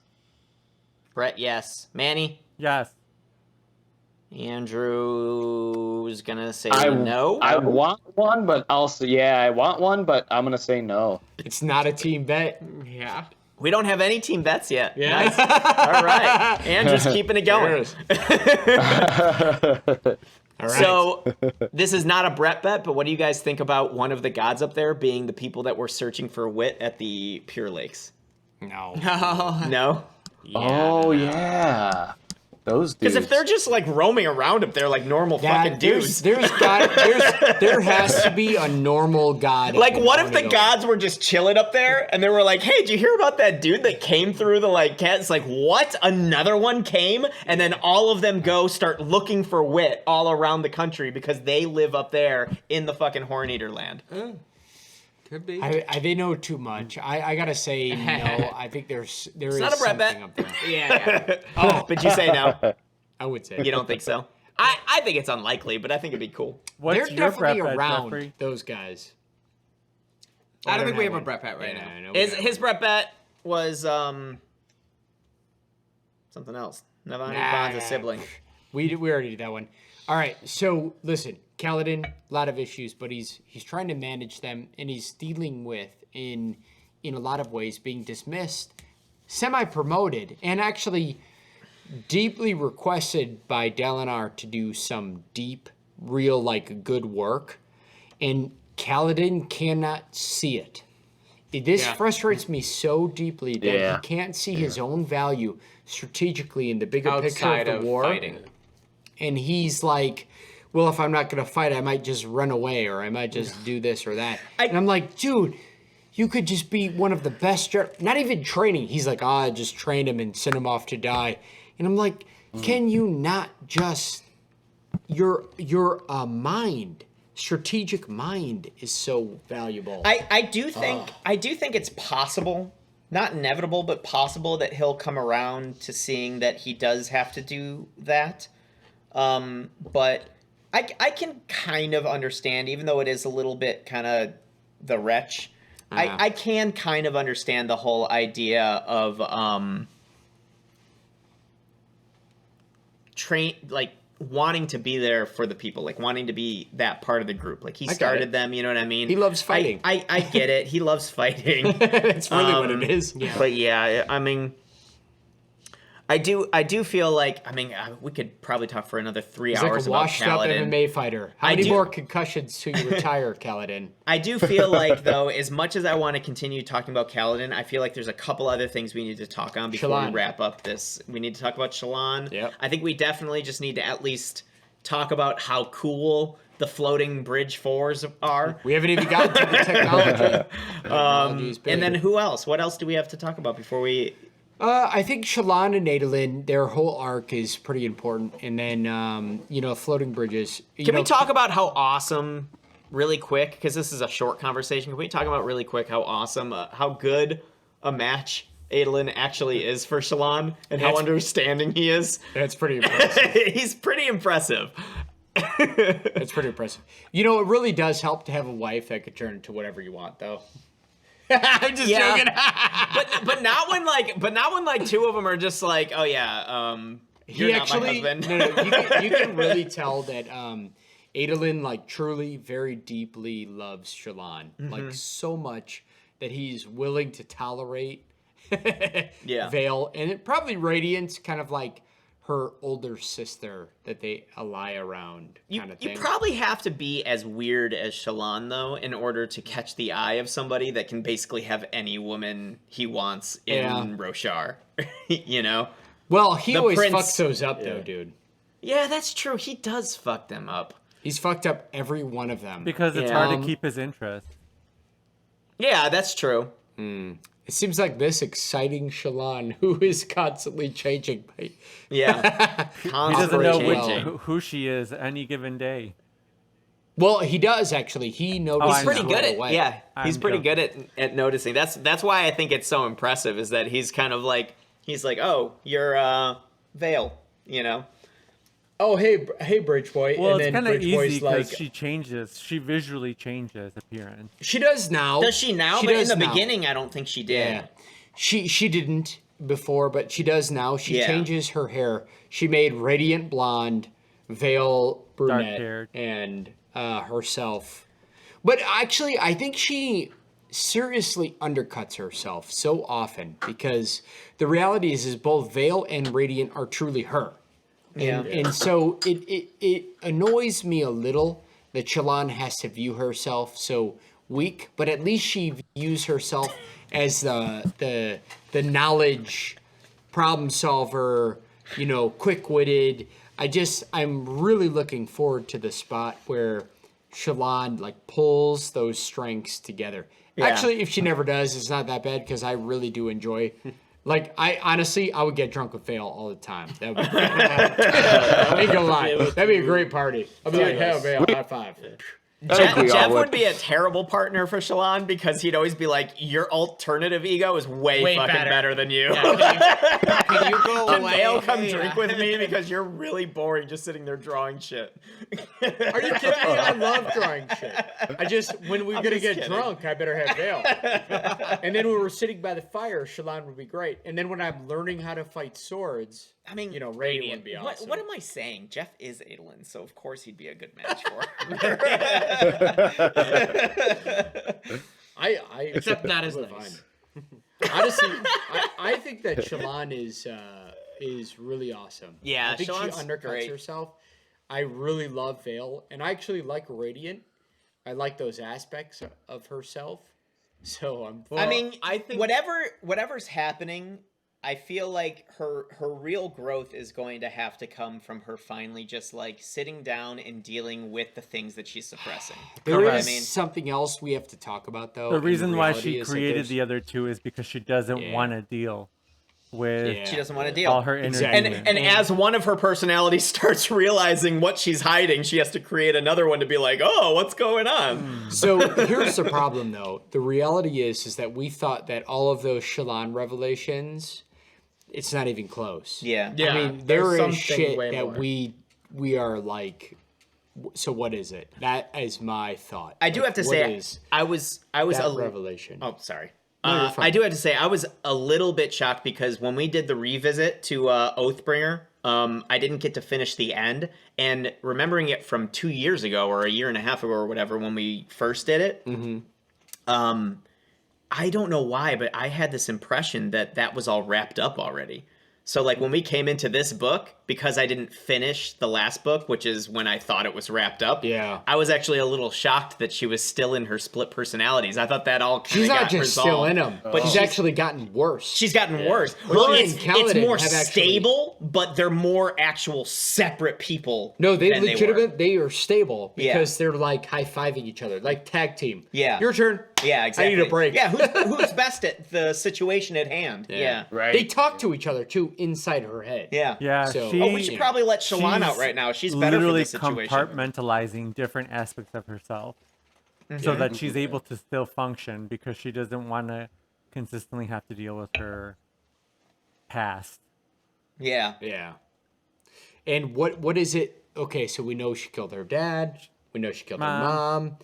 Brett, yes. Manny, Yes. Andrew's gonna say I no. I want one, but I want one, but I'm gonna say no. It's not a team bet. yeah. We don't have any team bets yet. Yeah. Nice. All right. Andrew's keeping it going. All right. So, this is not a Brett bet, but what do you guys think about one of the gods up there being the people that were searching for Wit at the Pure Lakes? no. No? Oh yeah, those dudes. Because if they're just like roaming around up there like normal fucking dudes. there has to be a normal god. Like, in what if the Tornado. gods were just chilling up there and they were like, hey, did you hear about that dude that came through the, like, cat? It's like, what? Another one came? And then all of them go start looking for Wit all around the country because they live up there in the fucking Horn Eater land. Could be. They know too much. I gotta say no. I think there is not a Brett bet. something up there. Yeah. Oh, but you say no. I would say You don't think so? I think it's unlikely, but I think it'd be cool. What's They're your definitely Brett bet, around Jeffrey? those guys. I don't think we have one. a Brett bet right Yeah, now. I know we got His one. Brett bet was something else. Navani Bond's a sibling. We already did that one. All right. So listen, Kaladin, a lot of issues, but he's trying to manage them, and he's dealing with in a lot of ways being dismissed, semi-promoted, and actually deeply requested by Dalinar to do some deep, real, like good work, and Kaladin cannot see it. This frustrates me so deeply that Yeah. he can't see his own value strategically in the bigger Outside picture of of the war. fighting. And he's like, well, if I'm not going to fight, I might just run away or I might just do this or that. And I'm like, dude, you could just be one of the best, not even training. He's like, I just trained him and sent him off to die. And I'm like, can you not just, your mind, strategic mind is so valuable. I do think it's possible, not inevitable, but possible that he'll come around to seeing that he does have to do that. But I can kind of understand, even though it is a little bit kind of the wretch. I can kind of understand the whole idea of wanting to be there for the people, like wanting to be that part of the group. Like he started them, you know what I mean? He loves fighting. I get it. He loves fighting. That's really what it is. Yeah. But yeah, I mean, I do feel like, I mean, we could probably talk for another 3 He's hours like a about washed up Kaladin. MMA fighter. How many more concussions till you retire, Kaladin? I do feel like, though, as much as I want to continue talking about Kaladin, I feel like there's a couple other things we need to talk on before we wrap up this. We need to talk about Shallan. Yep. I think we definitely just need to at least talk about how cool the floating bridge 4s are. We haven't even gotten to the technology. And then who else? What else do we have to talk about before we... I think Shallan and Adolin, their whole arc is pretty important. And then, floating bridges. Can we talk about how awesome, really quick, because this is a short conversation, can we talk about really quick how awesome, how good a match Adolin actually is for Shallan and how understanding he is? That's pretty impressive. He's pretty impressive. That's pretty impressive. It really does help to have a wife that could turn into whatever you want, though. I'm just joking. but not when two of them are just like, oh yeah, you're not my husband. No, you can really tell that Adolin truly very deeply loves Shallan, so much that he's willing to tolerate Vale, and it probably Radiant's kind of like her older sister that they ally around kind of thing. You probably have to be as weird as Shallan, though, in order to catch the eye of somebody that can basically have any woman he wants in Roshar. Well, he always fucks those up, though, dude. Yeah, that's true. He does fuck them up. He's fucked up every one of them. Because it's hard to keep his interest. Yeah, that's true. It seems like this exciting Shallan, who is constantly changing. Yeah. He doesn't know who she is any given day. Well, he does, actually. He notices. He's pretty good at away. He's pretty good at noticing. That's why I think it's so impressive, is that he's kind of like, oh, you're Vale, Oh, hey, Bridge Boy. Well, and it's then kind of Bridge easy Boy's because she changes. She visually changes appearance. She does now. Does she now? But in the beginning, I don't think she did. Yeah. She didn't before, but she does now. She changes her hair. She made radiant blonde, Vale brunette, and herself. But actually, I think she seriously undercuts herself so often, because the reality is both Vale and Radiant are truly her. And so it annoys me a little that Shallan has to view herself so weak, but at least she views herself as the knowledge problem solver, quick-witted. I'm really looking forward to the spot where Shallan pulls those strengths together. Yeah. Actually, if she never does, it's not that bad, because I really do enjoy. I would get drunk with Vale all the time. That would be great. I ain't gonna lie. That'd be a great party. I'd be like, hell, Vale, high five. Jeff would be a terrible partner for Shallan, because he'd always be like, your alternative ego is way fucking better than you. Yeah, can you go Can away? Vale come drink with me, because you're really boring just sitting there drawing shit. Are you kidding me? I love drawing shit. When we're gonna get drunk, I better have Vale. And then when we're sitting by the fire, Shallan would be great. And then when I'm learning how to fight swords, Radiant would be awesome. What am I saying? Jeff is Adolin, so of course he'd be a good match for I Except not as nice. Honestly, I think that Shallan is really awesome. Yeah, I think Shallan's she undercuts herself. I really love Vale, and I actually like Radiant. I like those aspects of herself. So I think whatever's happening I feel like her real growth is going to have to come from her finally just like sitting down and dealing with the things that she's suppressing. There is something else we have to talk about though. The reason why she created the other two is because she doesn't want to deal with she doesn't want to deal all her energy. And as one of her personalities starts realizing what she's hiding, she has to create another one to be like, oh, what's going on? So here's the problem though. The reality is that we thought that all of those Shallan revelations, it's not even close. Yeah. I mean, there is shit that we are like, so what is it? That is my thought. I do have to say, I was a revelation. Oh, sorry. No, I do have to say, I was a little bit shocked because when we did the revisit to Oathbringer, I didn't get to finish the end. And remembering it from 2 years ago or a year and a half ago or whatever when we first did it, I don't know why, but I had this impression that that was all wrapped up already. So like when we came into this book, because I didn't finish the last book, which is when I thought it was wrapped up. Yeah. I was actually a little shocked that she was still in her split personalities. I thought that all kind of got resolved. She's not just still in them, but she's actually gotten worse. She's gotten worse. Well, it's more stable, but they're more actual separate people. No, they are stable because they're like high-fiving each other, like tag team. Yeah. Your turn. Yeah, exactly. I need a break. Yeah, who's best at the situation at hand? Yeah. Right. They talk to each other too inside her head. Yeah. Yeah. So- We should probably let Shallan out right now. She's better for this situation. Literally compartmentalizing different aspects of herself so that she's able to still function because she doesn't want to consistently have to deal with her past. Yeah. Yeah. And what is it? Okay, so we know she killed her dad. We know she killed her mom.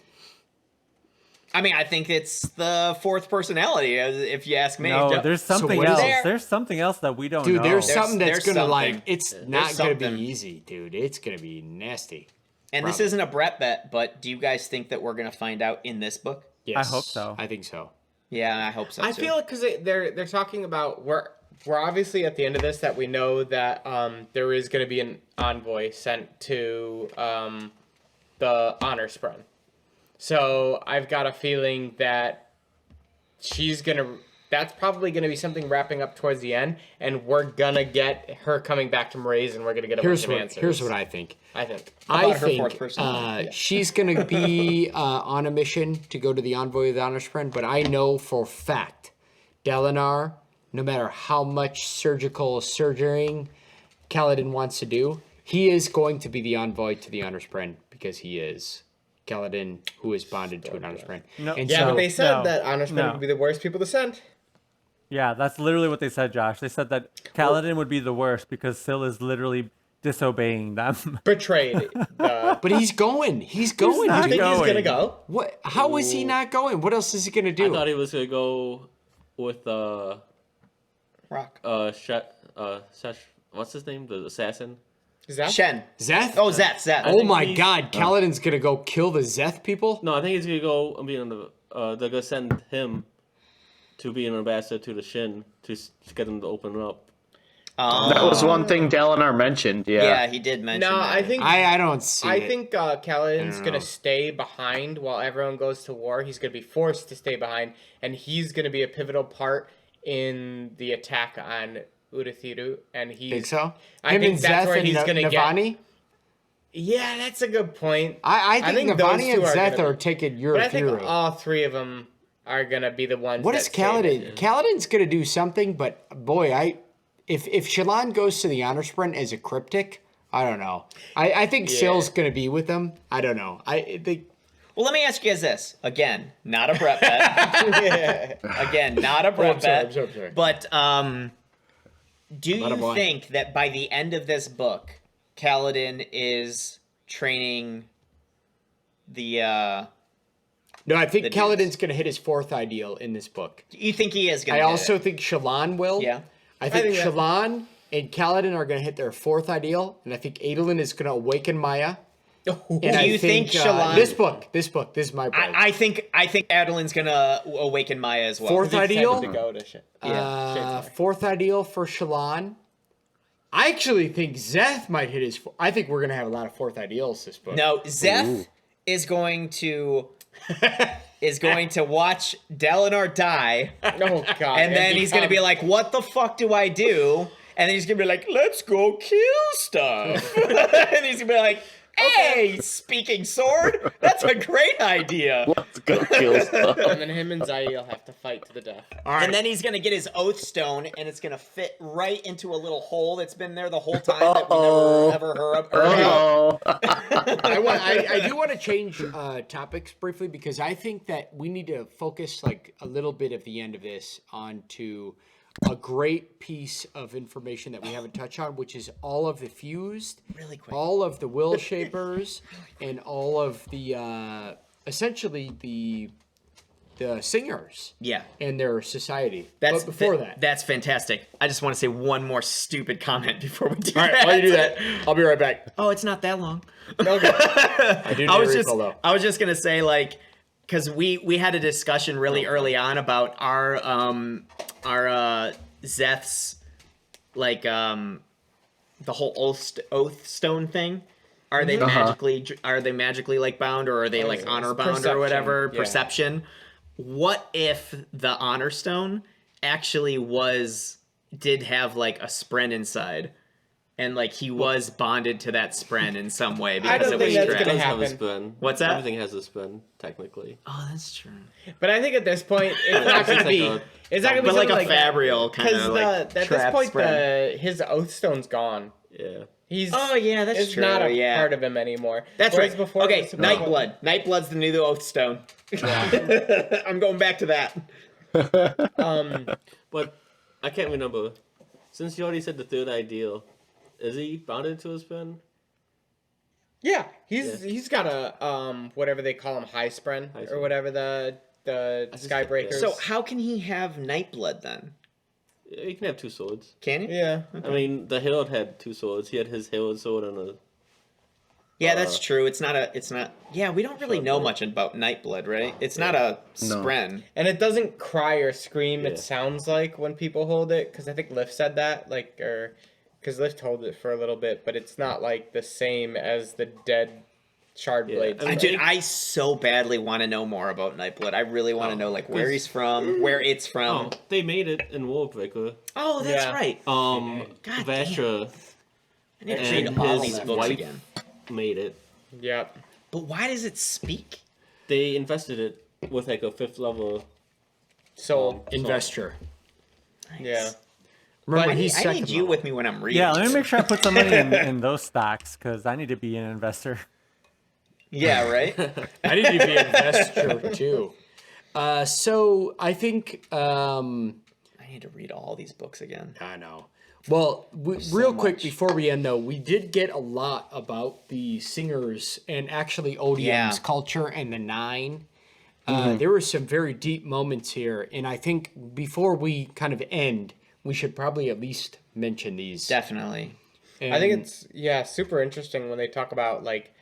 I mean, I think it's the fourth personality, if you ask me. No, there's something else. There's something else that we don't know. Dude, there's something that's going to like, it's not going to be something. easy, dude. It's going to be nasty. And this isn't a Brett bet, but do you guys think that we're going to find out in this book? Yes. I hope so. I think so. Yeah, I hope so, I feel like because they're talking about, we're obviously at the end of this that we know that there is going to be an envoy sent to the Honor Spren. So I've got a feeling that that's probably gonna be something wrapping up towards the end, and we're gonna get her coming back to Mraize, and we're gonna get a bunch of answers. Here's what I think. I think she's gonna be on a mission to go to the envoy of the Honor Spren, but I know for a fact, Dalinar, no matter how much surgical surgerying Kaladin wants to do, he is going to be the envoy to the Honor Spren because he is Kaladin, who is bonded to an Honor Spren. No. But they said that Honor Spren would be the worst people to send. Yeah, that's literally what they said, Josh. They said that Kaladin would be the worst because Syl is literally disobeying them. Betrayed. But he's going. He's going. not He's going. gonna go. What? How is he not going? What else is he gonna do? I thought he was gonna go with Rock. what's his name? The assassin. Shen. Zeth? Oh, Zeth. Oh my God! Kaladin's gonna go kill the Zeth people. No, I think he's gonna go and be on the. They're gonna send him to be an ambassador to the Shin to get them to open up. That was one thing Dalinar mentioned. Yeah, he did mention No, that. I think I don't see. I think Kaladin's gonna stay behind while everyone goes to war. He's gonna be forced to stay behind, and he's gonna be a pivotal part in the attack on Udathiru. And he's Think so? I think that's where he's gonna Navani? get. Yeah, that's a good point. I think Navani and those two Zeth gonna are be- taking your But I think hero. all three of them are gonna be the ones. What that is stay Kaladin? with Kaladin's gonna do something, but boy, if Shallan goes to the Honor Sprint as a cryptic, I don't know. I think Syl's gonna be with them. I don't know. Well, let me ask you guys this. Again, not a Brett bet. Again, not a Brett bet. sorry. But do you think that by the end of this book, Kaladin is training the... No, I think Kaladin's gonna hit his fourth ideal in this book. You think he is going I to also think Shallan will. Yeah. I think Shallan and Kaladin are gonna hit their fourth ideal, and I think Adolin is gonna awaken Maya. And Do you think Shallan... This book, this is my break. I think Adolin's going to awaken Maya as well. Fourth ideal? to go to shit. Fourth ideal for Shallan. I actually think Zeth might hit his... I think we're going to have a lot of fourth ideals this book. No, Zeth is going to is going to watch Dalinar die, Oh god. and then he's gonna be like, "What the fuck do I do?" And then he's gonna be like, "Let's go kill stuff." And he's gonna be like, "Hey, speaking sword, that's a great idea." Let's go kill stuff. and then him and Zael have to fight to the death. And then he's gonna get his oath stone, and it's gonna fit right into a little hole that's been there the whole time that we never ever heard about. I do want to change topics briefly because I think that we need to focus like a little bit of the end of this onto a great piece of information that we haven't touched on, which is all of the fused, Really quick. all of the will shapers, and all of the essentially the singers. Yeah. And their society. That's but before that. That's fantastic. I just want to say one more stupid comment before we do All that. right, while you do that, I'll be right back. Oh, it's not that long. I do need I was a just refill, though. I was just gonna say like, because we had a discussion really early on about our Zeth's like the whole oath stone thing. Are they magically like bound, or are they like honor bound perception, or whatever? yeah. Perception. What if the honor stone actually did have like a Spren inside? And like he was bonded to that Spren in some way because don't it think was that's trapped. gonna Does have a happen. spin. What's that? Everything has a spin, technically. Oh, that's true. But I think at this point, it's not going to be. It's not going to be But like something a Fabrial kind because of like at this trap point, Spren. his Oathstone's gone. Yeah. He's Oh yeah, that's it's true. not a yeah. part of him anymore. That's Whereas right. Before Okay, it was supposed to- Nightblood. Nightblood's the new Oathstone. I'm going back to that. But I can't remember. Since you already said the third ideal, is he bounded to a spin? Yeah, he's got a whatever they call him, high Spren or Spren. whatever the Skybreakers. So how can he have Nightblood then? He can have two swords. Can he? yeah, I mean, the Herald had two swords. He had his Herald sword and a... Yeah, that's true. It's not. Yeah, we don't really know much about Nightblood, right? It's not a Spren. and it doesn't cry or scream. Yeah. It sounds like when people hold it, because I think Lift said that, like, or because Lift held it for a little bit, but it's not like the same as the dead shard Yeah, blades. I mean, Dude, I so badly want to know more about Nightblood. I really want to know like where he's from, where it's from. Oh, they made it in Worldbreaker. Oh, that's Yeah. right. God Vastra I need to and read all his these books wife again. made it. Yep. But why does it speak? They invested it with like a 5th level. So Investor. yeah. Remember, I he's need second you level. with me when I'm reading. Yeah, let me make sure I put some money in those stocks because I need to be an investor. Yeah, right? I need to be an investor too. So I think I need to read all these books again. I know. Well, real quick before we end though, we did get a lot about the singers and actually Odium's culture and the Nine. There were some very deep moments here, and I think before we kind of end, we should probably at least mention these. Definitely. And I think it's super interesting when they talk about like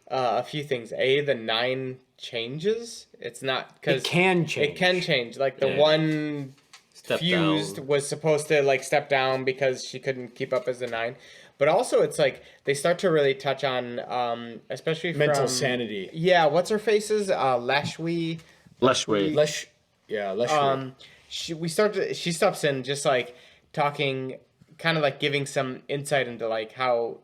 a few things. The 9 changes. It's not because it can change. It can change. Like the Yeah. one Step fused down. was supposed to like step down because she couldn't keep up as a 9. But also, it's like they start to really touch on, especially mental from, sanity. Yeah, what's her face's Leshwe. She stops in just like talking, kind of like giving some insight into like how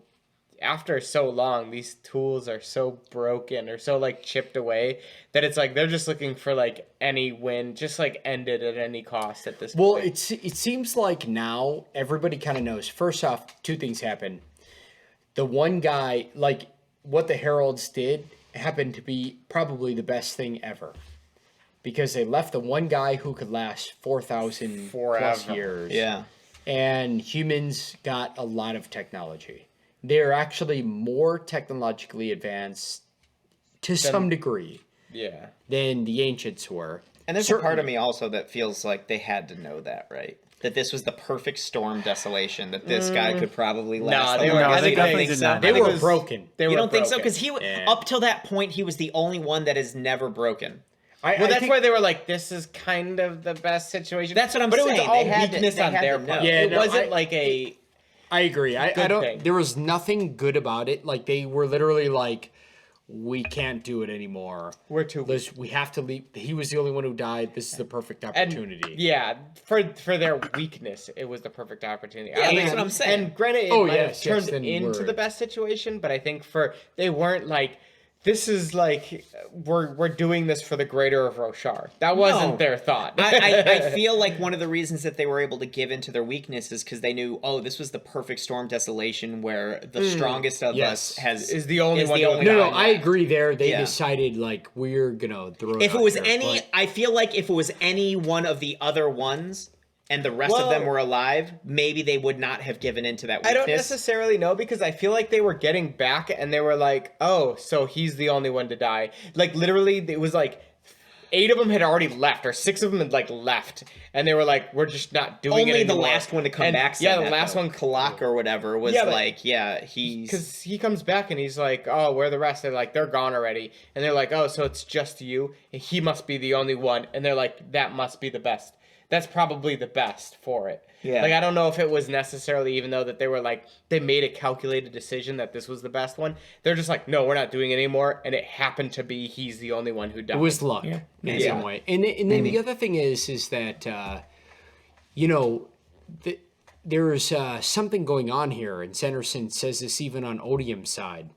after so long these tools are so broken or so like chipped away that it's like they're just looking for like any win, just like end it at any cost at this Well, point. it seems like now everybody kind of knows. First off, two things happen. The one guy, like what the Heralds did, happened to be probably the best thing ever. Because they left the one guy who could last 4,000 plus Forever. years. Yeah. And humans got a lot of technology. They're actually more technologically advanced to some degree Yeah. than the ancients were. And there's a part of me also that feels like they had to know that, right? That this was the perfect storm desolation. That this guy could probably last. they the were- longest. they You don't definitely think did so? not. They I think were it was- broken. They You were don't think so? broken. Because he up till that point he was the only one that is never broken. Well, I that's think- why they were like, "This is kind of the best situation." That's what I'm but saying. But it was all They had to- weakness they on had their to part. know. Yeah, It no, wasn't like a. I agree. I Good don't. thing. There was nothing good about it. Like they were literally like, we can't do it anymore. We're too weak. We have to leave. He was the only one who died. This is the perfect opportunity. Yeah, for their weakness, it was the perfect opportunity. Yeah, that's what I'm saying. And granted, it might have turned then into the best situation, but I think they weren't like, this is like, we're doing this for the greater of Roshar. That wasn't their thought. I feel like one of the reasons that they were able to give into their weakness is because they knew, this was the perfect storm desolation where the strongest of us is the only one. No, I agree there. They decided, like, we're going to throw it If it was there, any, I feel like if it was any one of the other ones and the rest of them were alive, maybe they would not have given into that weakness. I don't necessarily know, because I feel like they were getting back and they were like, oh, so he's the only one to die. Like, literally, it was like 8 of them had already left, or 6 of them had, like, left. And they were like, we're just not doing it anymore. Only the last one to come back said the that, last though. one, Kalak or whatever, was he's... Because he comes back and he's like, oh, where are the rest? They're like, they're gone already. And they're like, oh, so it's just you? And he must be the only one. And they're like, that must be the best. That's probably the best for it. Yeah. Like, I don't know if it was necessarily, even though that they were like, they made a calculated decision that this was the best one. They're just like, no, we're not doing it anymore. And it happened to be he's the only one who died. It was luck in some way. And then the other thing is that, there's something going on here. And Sanderson says this even on Odium's side.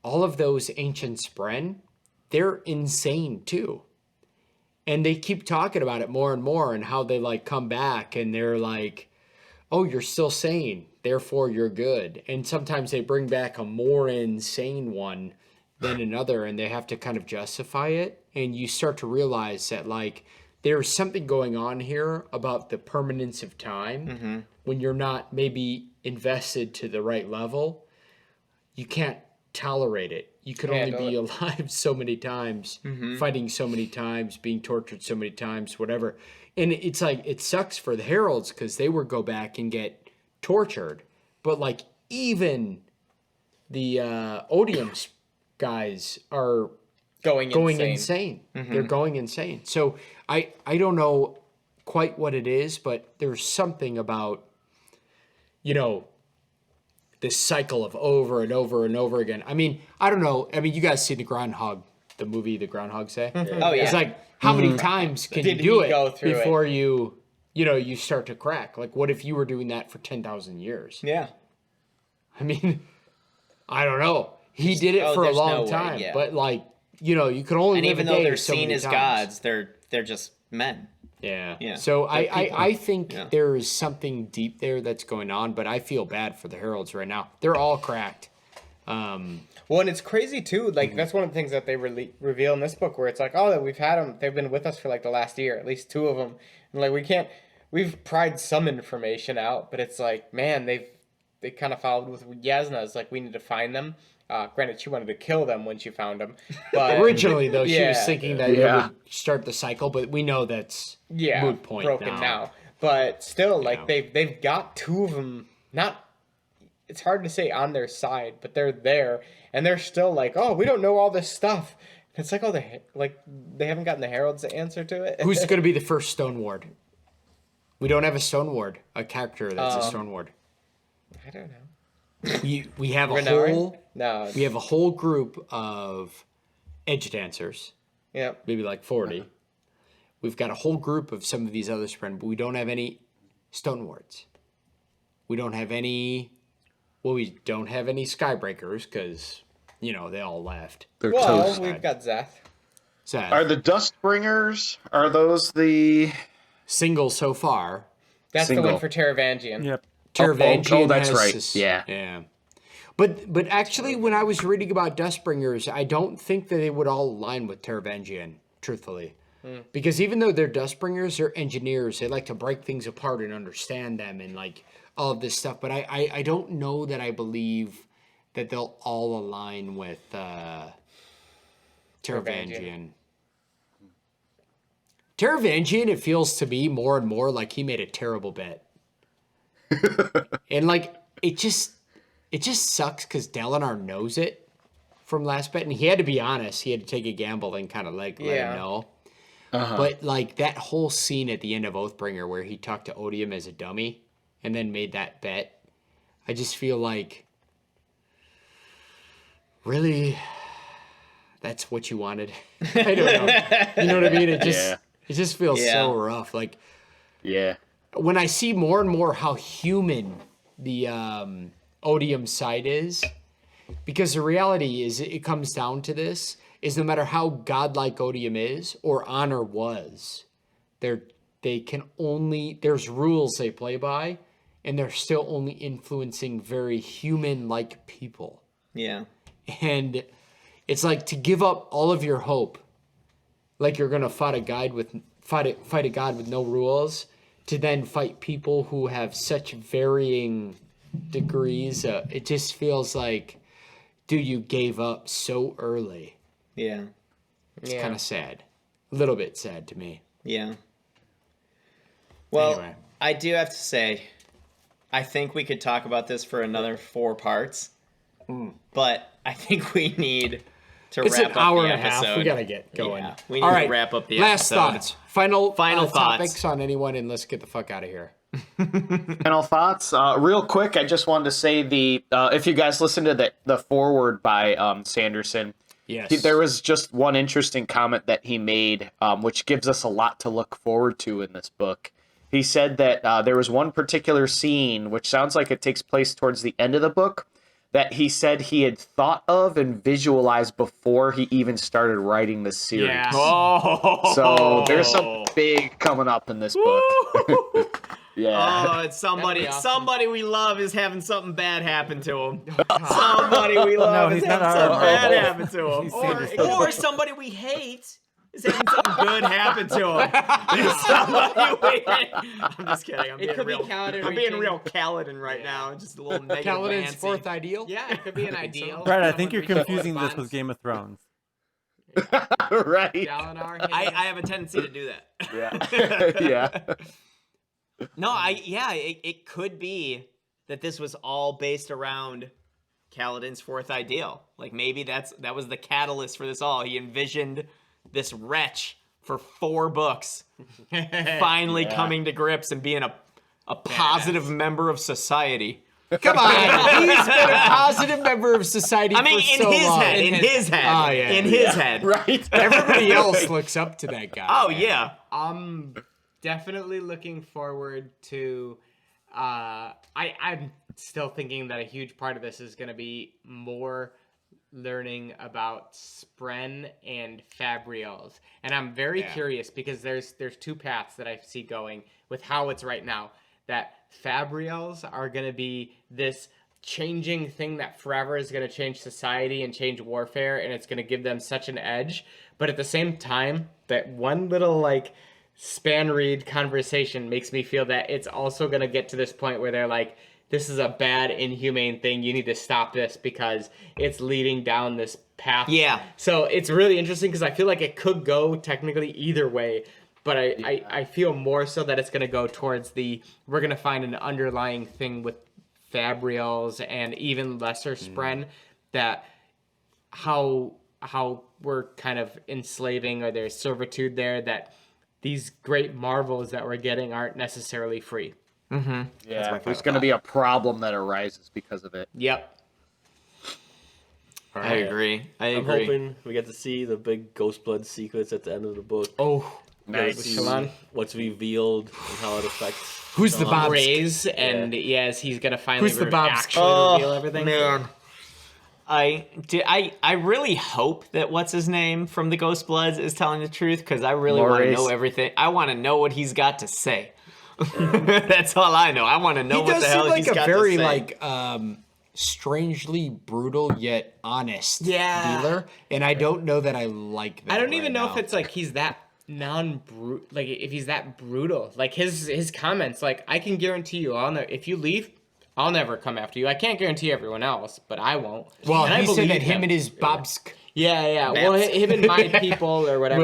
All of those ancient Spren, they're insane too. And they keep talking about it more and more, and how they like come back and they're like, oh, you're still sane, therefore you're good. And sometimes they bring back a more insane one than another, and they have to kind of justify it. And you start to realize that, like, there's something going on here about the permanence of time. When you're not maybe invested to the right level, you can't tolerate it. You could only be alive so many times, fighting so many times, being tortured so many times, whatever. And it's like, it sucks for the Heralds because they would go back and get tortured. But like, even the Odium's guys are going insane. They're going insane. So I don't know quite what it is, but there's something about, this cycle of over and over and over again. I mean, I don't know. I mean, you guys see the movie The Groundhog Day? Oh, yeah. It's like, how many times can you do it before you start to crack? Like, what if you were doing that for 10,000 years? Yeah. I mean, I don't know. He did it for a long time, but like, you could only and live even a though day they're so seen many as times. gods, they're just men. Yeah. So I think there is something deep there that's going on, but I feel bad for the Heralds right now. They're all cracked. Well, and it's crazy too. Like, that's one of the things that they reveal in this book, where it's like, oh, we've had them. They've been with us for like the last year, at least 2 of them. And like, we've pried some information out, but it's like, man, they kind of followed with Yasna. It's like, we need to find them. Granted, she wanted to kill them when she found them. But originally, though, she was thinking that it would start the cycle, but we know that's moot point broken now. But still, like, they've got 2 of them. It's hard to say on their side, but they're there, and they're still like, oh, we don't know all this stuff. It's like, oh, they haven't gotten the Herald's answer to it. Who's going to be the first Stone Ward? We don't have a Stone Ward, a character that's a Stone Ward. I don't know. We have a whole group of edge dancers. Yep. Maybe like 40. We've got a whole group of some of these other Spren, but we don't have any Stone Wards. We don't have any. Well, we don't have any Skybreakers because they all left. They're Well, toast. we've got Zeth. Sad. Are the Dustbringers? Are those the Single so far? That's Single. the one for Teravangian. Yep. Teravangian that's has right. this- Yeah. But actually, when I was reading about Dustbringers, I don't think that they would all align with Teravangian, truthfully. Because even though they're Dustbringers, they're engineers. They like to break things apart and understand them and like all of this stuff. But I don't know that I believe that they'll all align with Teravangian. Teravangian, it feels to me more and more like he made a terrible bet. And like, it just sucks because Dalinar knows it from last bet, and he had to be honest. He had to take a gamble and kind of like let him know. But like that whole scene at the end of Oathbringer where he talked to Odium as a dummy and then made that bet, I just feel like, really, that's what you wanted. I don't know. You know what I mean? It just feels so rough. Like, when I see more and more how human the Odium side is, because the reality is it comes down to this, is no matter how godlike Odium is or Honor was, they can only, there's rules they play by, and they're still only influencing very human-like people. Yeah. And it's like to give up all of your hope, like you're gonna fight a god with no rules, to then fight people who have such varying degrees. It just feels like, dude, you gave up so early. Yeah. It's kind of sad. A little bit sad to me. Yeah. Well, Anyway. I do have to say, I think we could talk about this for another 4 parts, but I think we need to It's wrap an up hour the and a half. episode. We gotta get going. Yeah, we need All to right. wrap up the Last episode. thoughts. Final thoughts. topics on anyone, and let's get the fuck out of here. Final thoughts. Real quick, I just wanted to say if you guys listen to the foreword by Sanderson, Yes. there was just one interesting comment that he made, which gives us a lot to look forward to in this book. He said that there was one particular scene, which sounds like it takes place towards the end of the book, that he said he had thought of and visualized before he even started writing the series. Yeah. So there's something big coming up in this book. Yeah. Oh, it's somebody. That'd be awesome. Somebody we love is having something bad happen to him. Somebody we love No, is he's not having something our- bad oh. happen to him. He's Sanderson. Or somebody we hate is having something good happen to him. Somebody we hate. I'm just kidding. I'm It being could be real. Kaladin I'm being reaching- real Kaladin right now. Just a little negative. Kaladin's Nancy. fourth ideal? Yeah, it could be an ideal. Brad, I think you're Someone confusing this responds. with Game of Thrones. Right. Dalinar I hitting- have a tendency to do that. Yeah. Yeah. No, it could be that this was all based around Kaladin's fourth ideal. Like maybe that was the catalyst for this all. He envisioned this wretch for 4 books finally coming to grips and being a positive member of society. Come on. He's been a positive member of society I mean, for in so his long. head, in his head, Oh, yeah. in his head. Right. Everybody else looks up to that guy. Oh yeah. I'm definitely looking forward to. I'm still thinking that a huge part of this is going to be more learning about Spren and Fabrials, and I'm very curious because there's 2 paths that I see going with how it's right now. That Fabrials are going to be this changing thing that forever is going to change society and change warfare, and it's going to give them such an edge. But at the same time, that one little span read conversation makes me feel that it's also going to get to this point where they're like, this is a bad, inhumane thing. You need to stop this because it's leading down this path. Yeah. So it's really interesting because I feel like it could go technically either way. But I feel more so that it's going to go towards we're going to find an underlying thing with Fabrials and even lesser Spren that how we're kind of enslaving, or there's servitude there, that these great marvels that we're getting aren't necessarily free. Yeah. There's going to be a problem that arises because of it. Yep. I agree. I'm hoping we get to see the big Ghostbloods secrets at the end of the book. Oh, Nice. See Shallan? what's revealed and how it affects. who's the Bobs? Raise, and yes, he's going to finally Who's the Bobs? actually reveal everything. Man. I really hope that what's his name from the Ghostbloods is telling the truth, because I really want to Maurice. know everything. I want to know what he's got to say. That's all I know. I want to know He what does the seem hell like he's a got very to say. strangely brutal yet honest Yeah. dealer, and I don't know that I like that. I don't even right know now. if it's he's that if he's that brutal. His comments, I can guarantee you, if you leave, I'll never come after you. I can't guarantee everyone else, but I won't. Well, And I he said believe that him and his Bobsk. Yeah. Well, Babs. him and my people or whatever.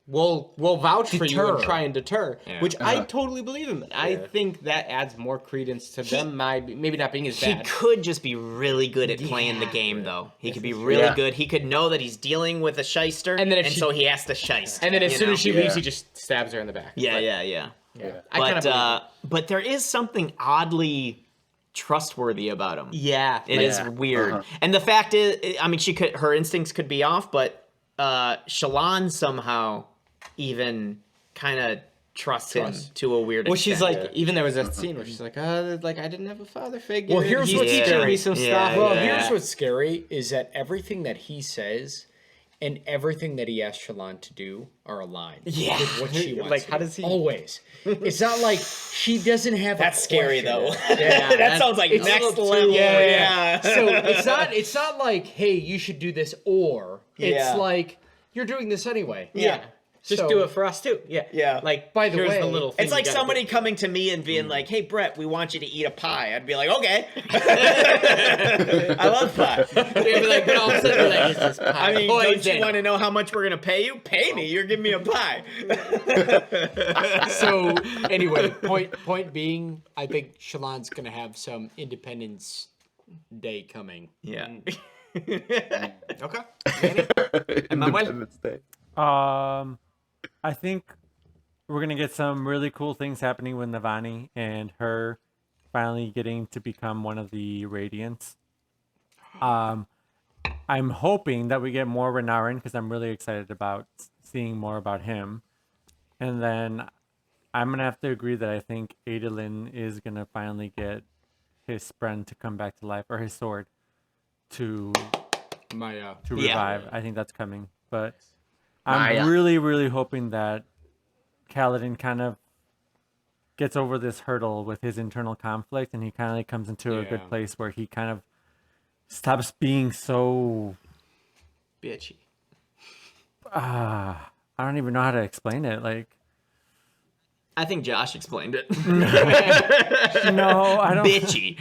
Will, We'll vouch for you and deter. try and deter, which I totally believe in. I Yeah. think that adds more credence to them. Maybe not being as He bad. could just be really good at playing the game, though. He could be really good. He could know that he's dealing with a shyster, And then if she- so he has to shyst. And then as you soon know? as she leaves, he just stabs her in the back. Yeah. I kind of But there is something oddly trustworthy about him. Yeah. It is weird. And the fact is, I mean, her instincts could be off, but Shallan somehow even kind of trusts him to a weird Well, extent. she's like, even there was a scene where she's like, like I didn't have a father figure. Well, here's He's what's teaching scary. me some stuff. Well, here's what's scary is that everything that he says and everything that he asks Shallan to do are aligned with what she wants. Like, how does he... Always. It's not like she doesn't have That's a scary, question. though. Yeah, that sounds like it's next a little level. too- Yeah. So it's not like, hey, you should do this, or it's like you're doing this anyway. Yeah. Just So- do it for us too. Yeah. Yeah. Like, By the here's way, the little thing It's like you gotta somebody do. coming to me and being like, "Hey, Brett, we want you to eat a pie." I'd be like, "Okay." I love pie. You'd be like, but all of a sudden, you're like, is this pie I mean, don't you poison? want to know how much we're gonna pay you? Pay me. You're giving me a pie. So anyway, point being, I think Shallan's gonna have some Independence Day coming. Yeah. Okay. Independence Day. I think we're gonna get some really cool things happening with Navani and her finally getting to become one of the Radiants. I'm hoping that we get more Renarin because I'm really excited about seeing more about him. And then I'm gonna have to agree that I think Adolin is gonna finally get his Spren to come back to life, or his sword to revive. I think that's coming, but I'm really, really hoping that Kaladin kind of gets over this hurdle with his internal conflict, and he kind of comes into a good place where he kind of stops being so Bitchy. I don't even know how to explain it. Like, I think Josh explained it. no, I don't. Bitchy.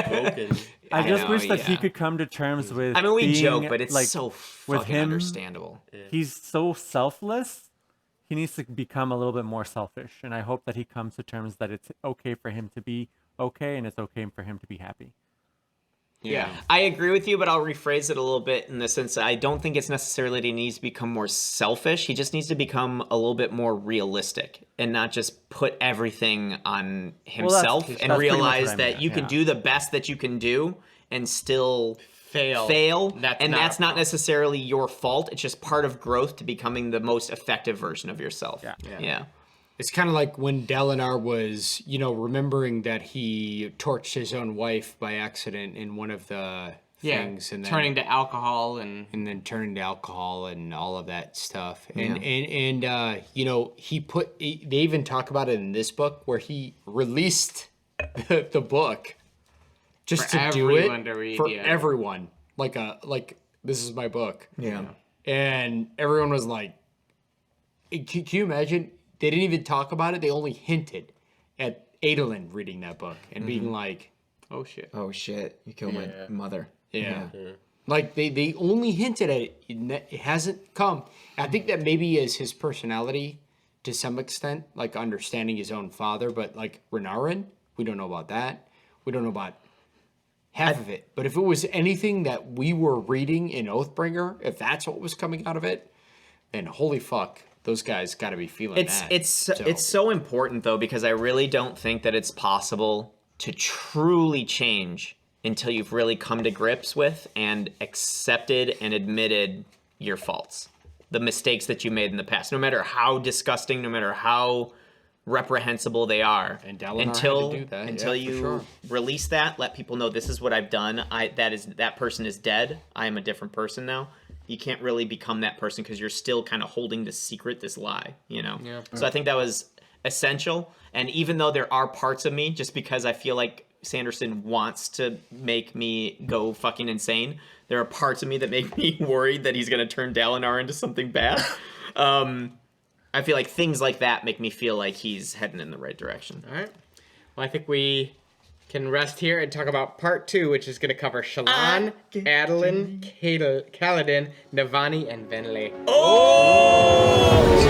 Broken. I just know, wish that he yeah. could come to terms with. I mean, we being, joke, but it's like, so with fucking him, understandable. He's so selfless. He needs to become a little bit more selfish, and I hope that he comes to terms that it's okay for him to be okay, and it's okay for him to be happy. Yeah, I agree with you, but I'll rephrase it a little bit in the sense that I don't think it's necessarily that he needs to become more selfish. He just needs to become a little bit more realistic and not just put everything on himself that's and pretty much realize what I that meant, you can yeah. do the best that you can do and still fail. That's And not that's a not necessarily your fault. It's just part of growth to becoming the most effective version of yourself. Yeah. It's kind of like when Dalinar was, remembering that he torched his own wife by accident in one of the things, and then turning to alcohol and then turning to alcohol and all of that stuff. And Yeah. they even talk about it in this book where he released the book just For to do everyone it to read, for yeah. everyone. Like this is my book. Yeah. And everyone was like, can you imagine? They didn't even talk about it. They only hinted at Adolin reading that book and being like, oh shit. Oh shit! You killed my mother. yeah. Like they only hinted at it. It hasn't come. I think that maybe is his personality to some extent, like understanding his own father. But like Renarin, we don't know about that. We don't know about half of it. But if it was anything that we were reading in Oathbringer, if that's what was coming out of it, then holy fuck, those guys got to be feeling that. It's so important though, because I really don't think that it's possible to truly change until you've really come to grips with and accepted and admitted your faults, the mistakes that you made in the past, no matter how disgusting, no matter how reprehensible they are. And Dalinar until had to do that, until yeah, for you sure. release that, let people know this is what I've done. That person is dead. I am a different person now. You can't really become that person because you're still kind of holding this secret, this lie, Yeah. So I think that was essential. And even though there are parts of me, just because I feel like Sanderson wants to make me go fucking insane, there are parts of me that make me worried that he's going to turn Dalinar into something bad. I feel like things like that make me feel like he's heading in the right direction. All right. Well, I think we can rest here and talk about part 2, which is going to cover Shallan, Adolin, Kaladin, Navani, and Venle. Oh!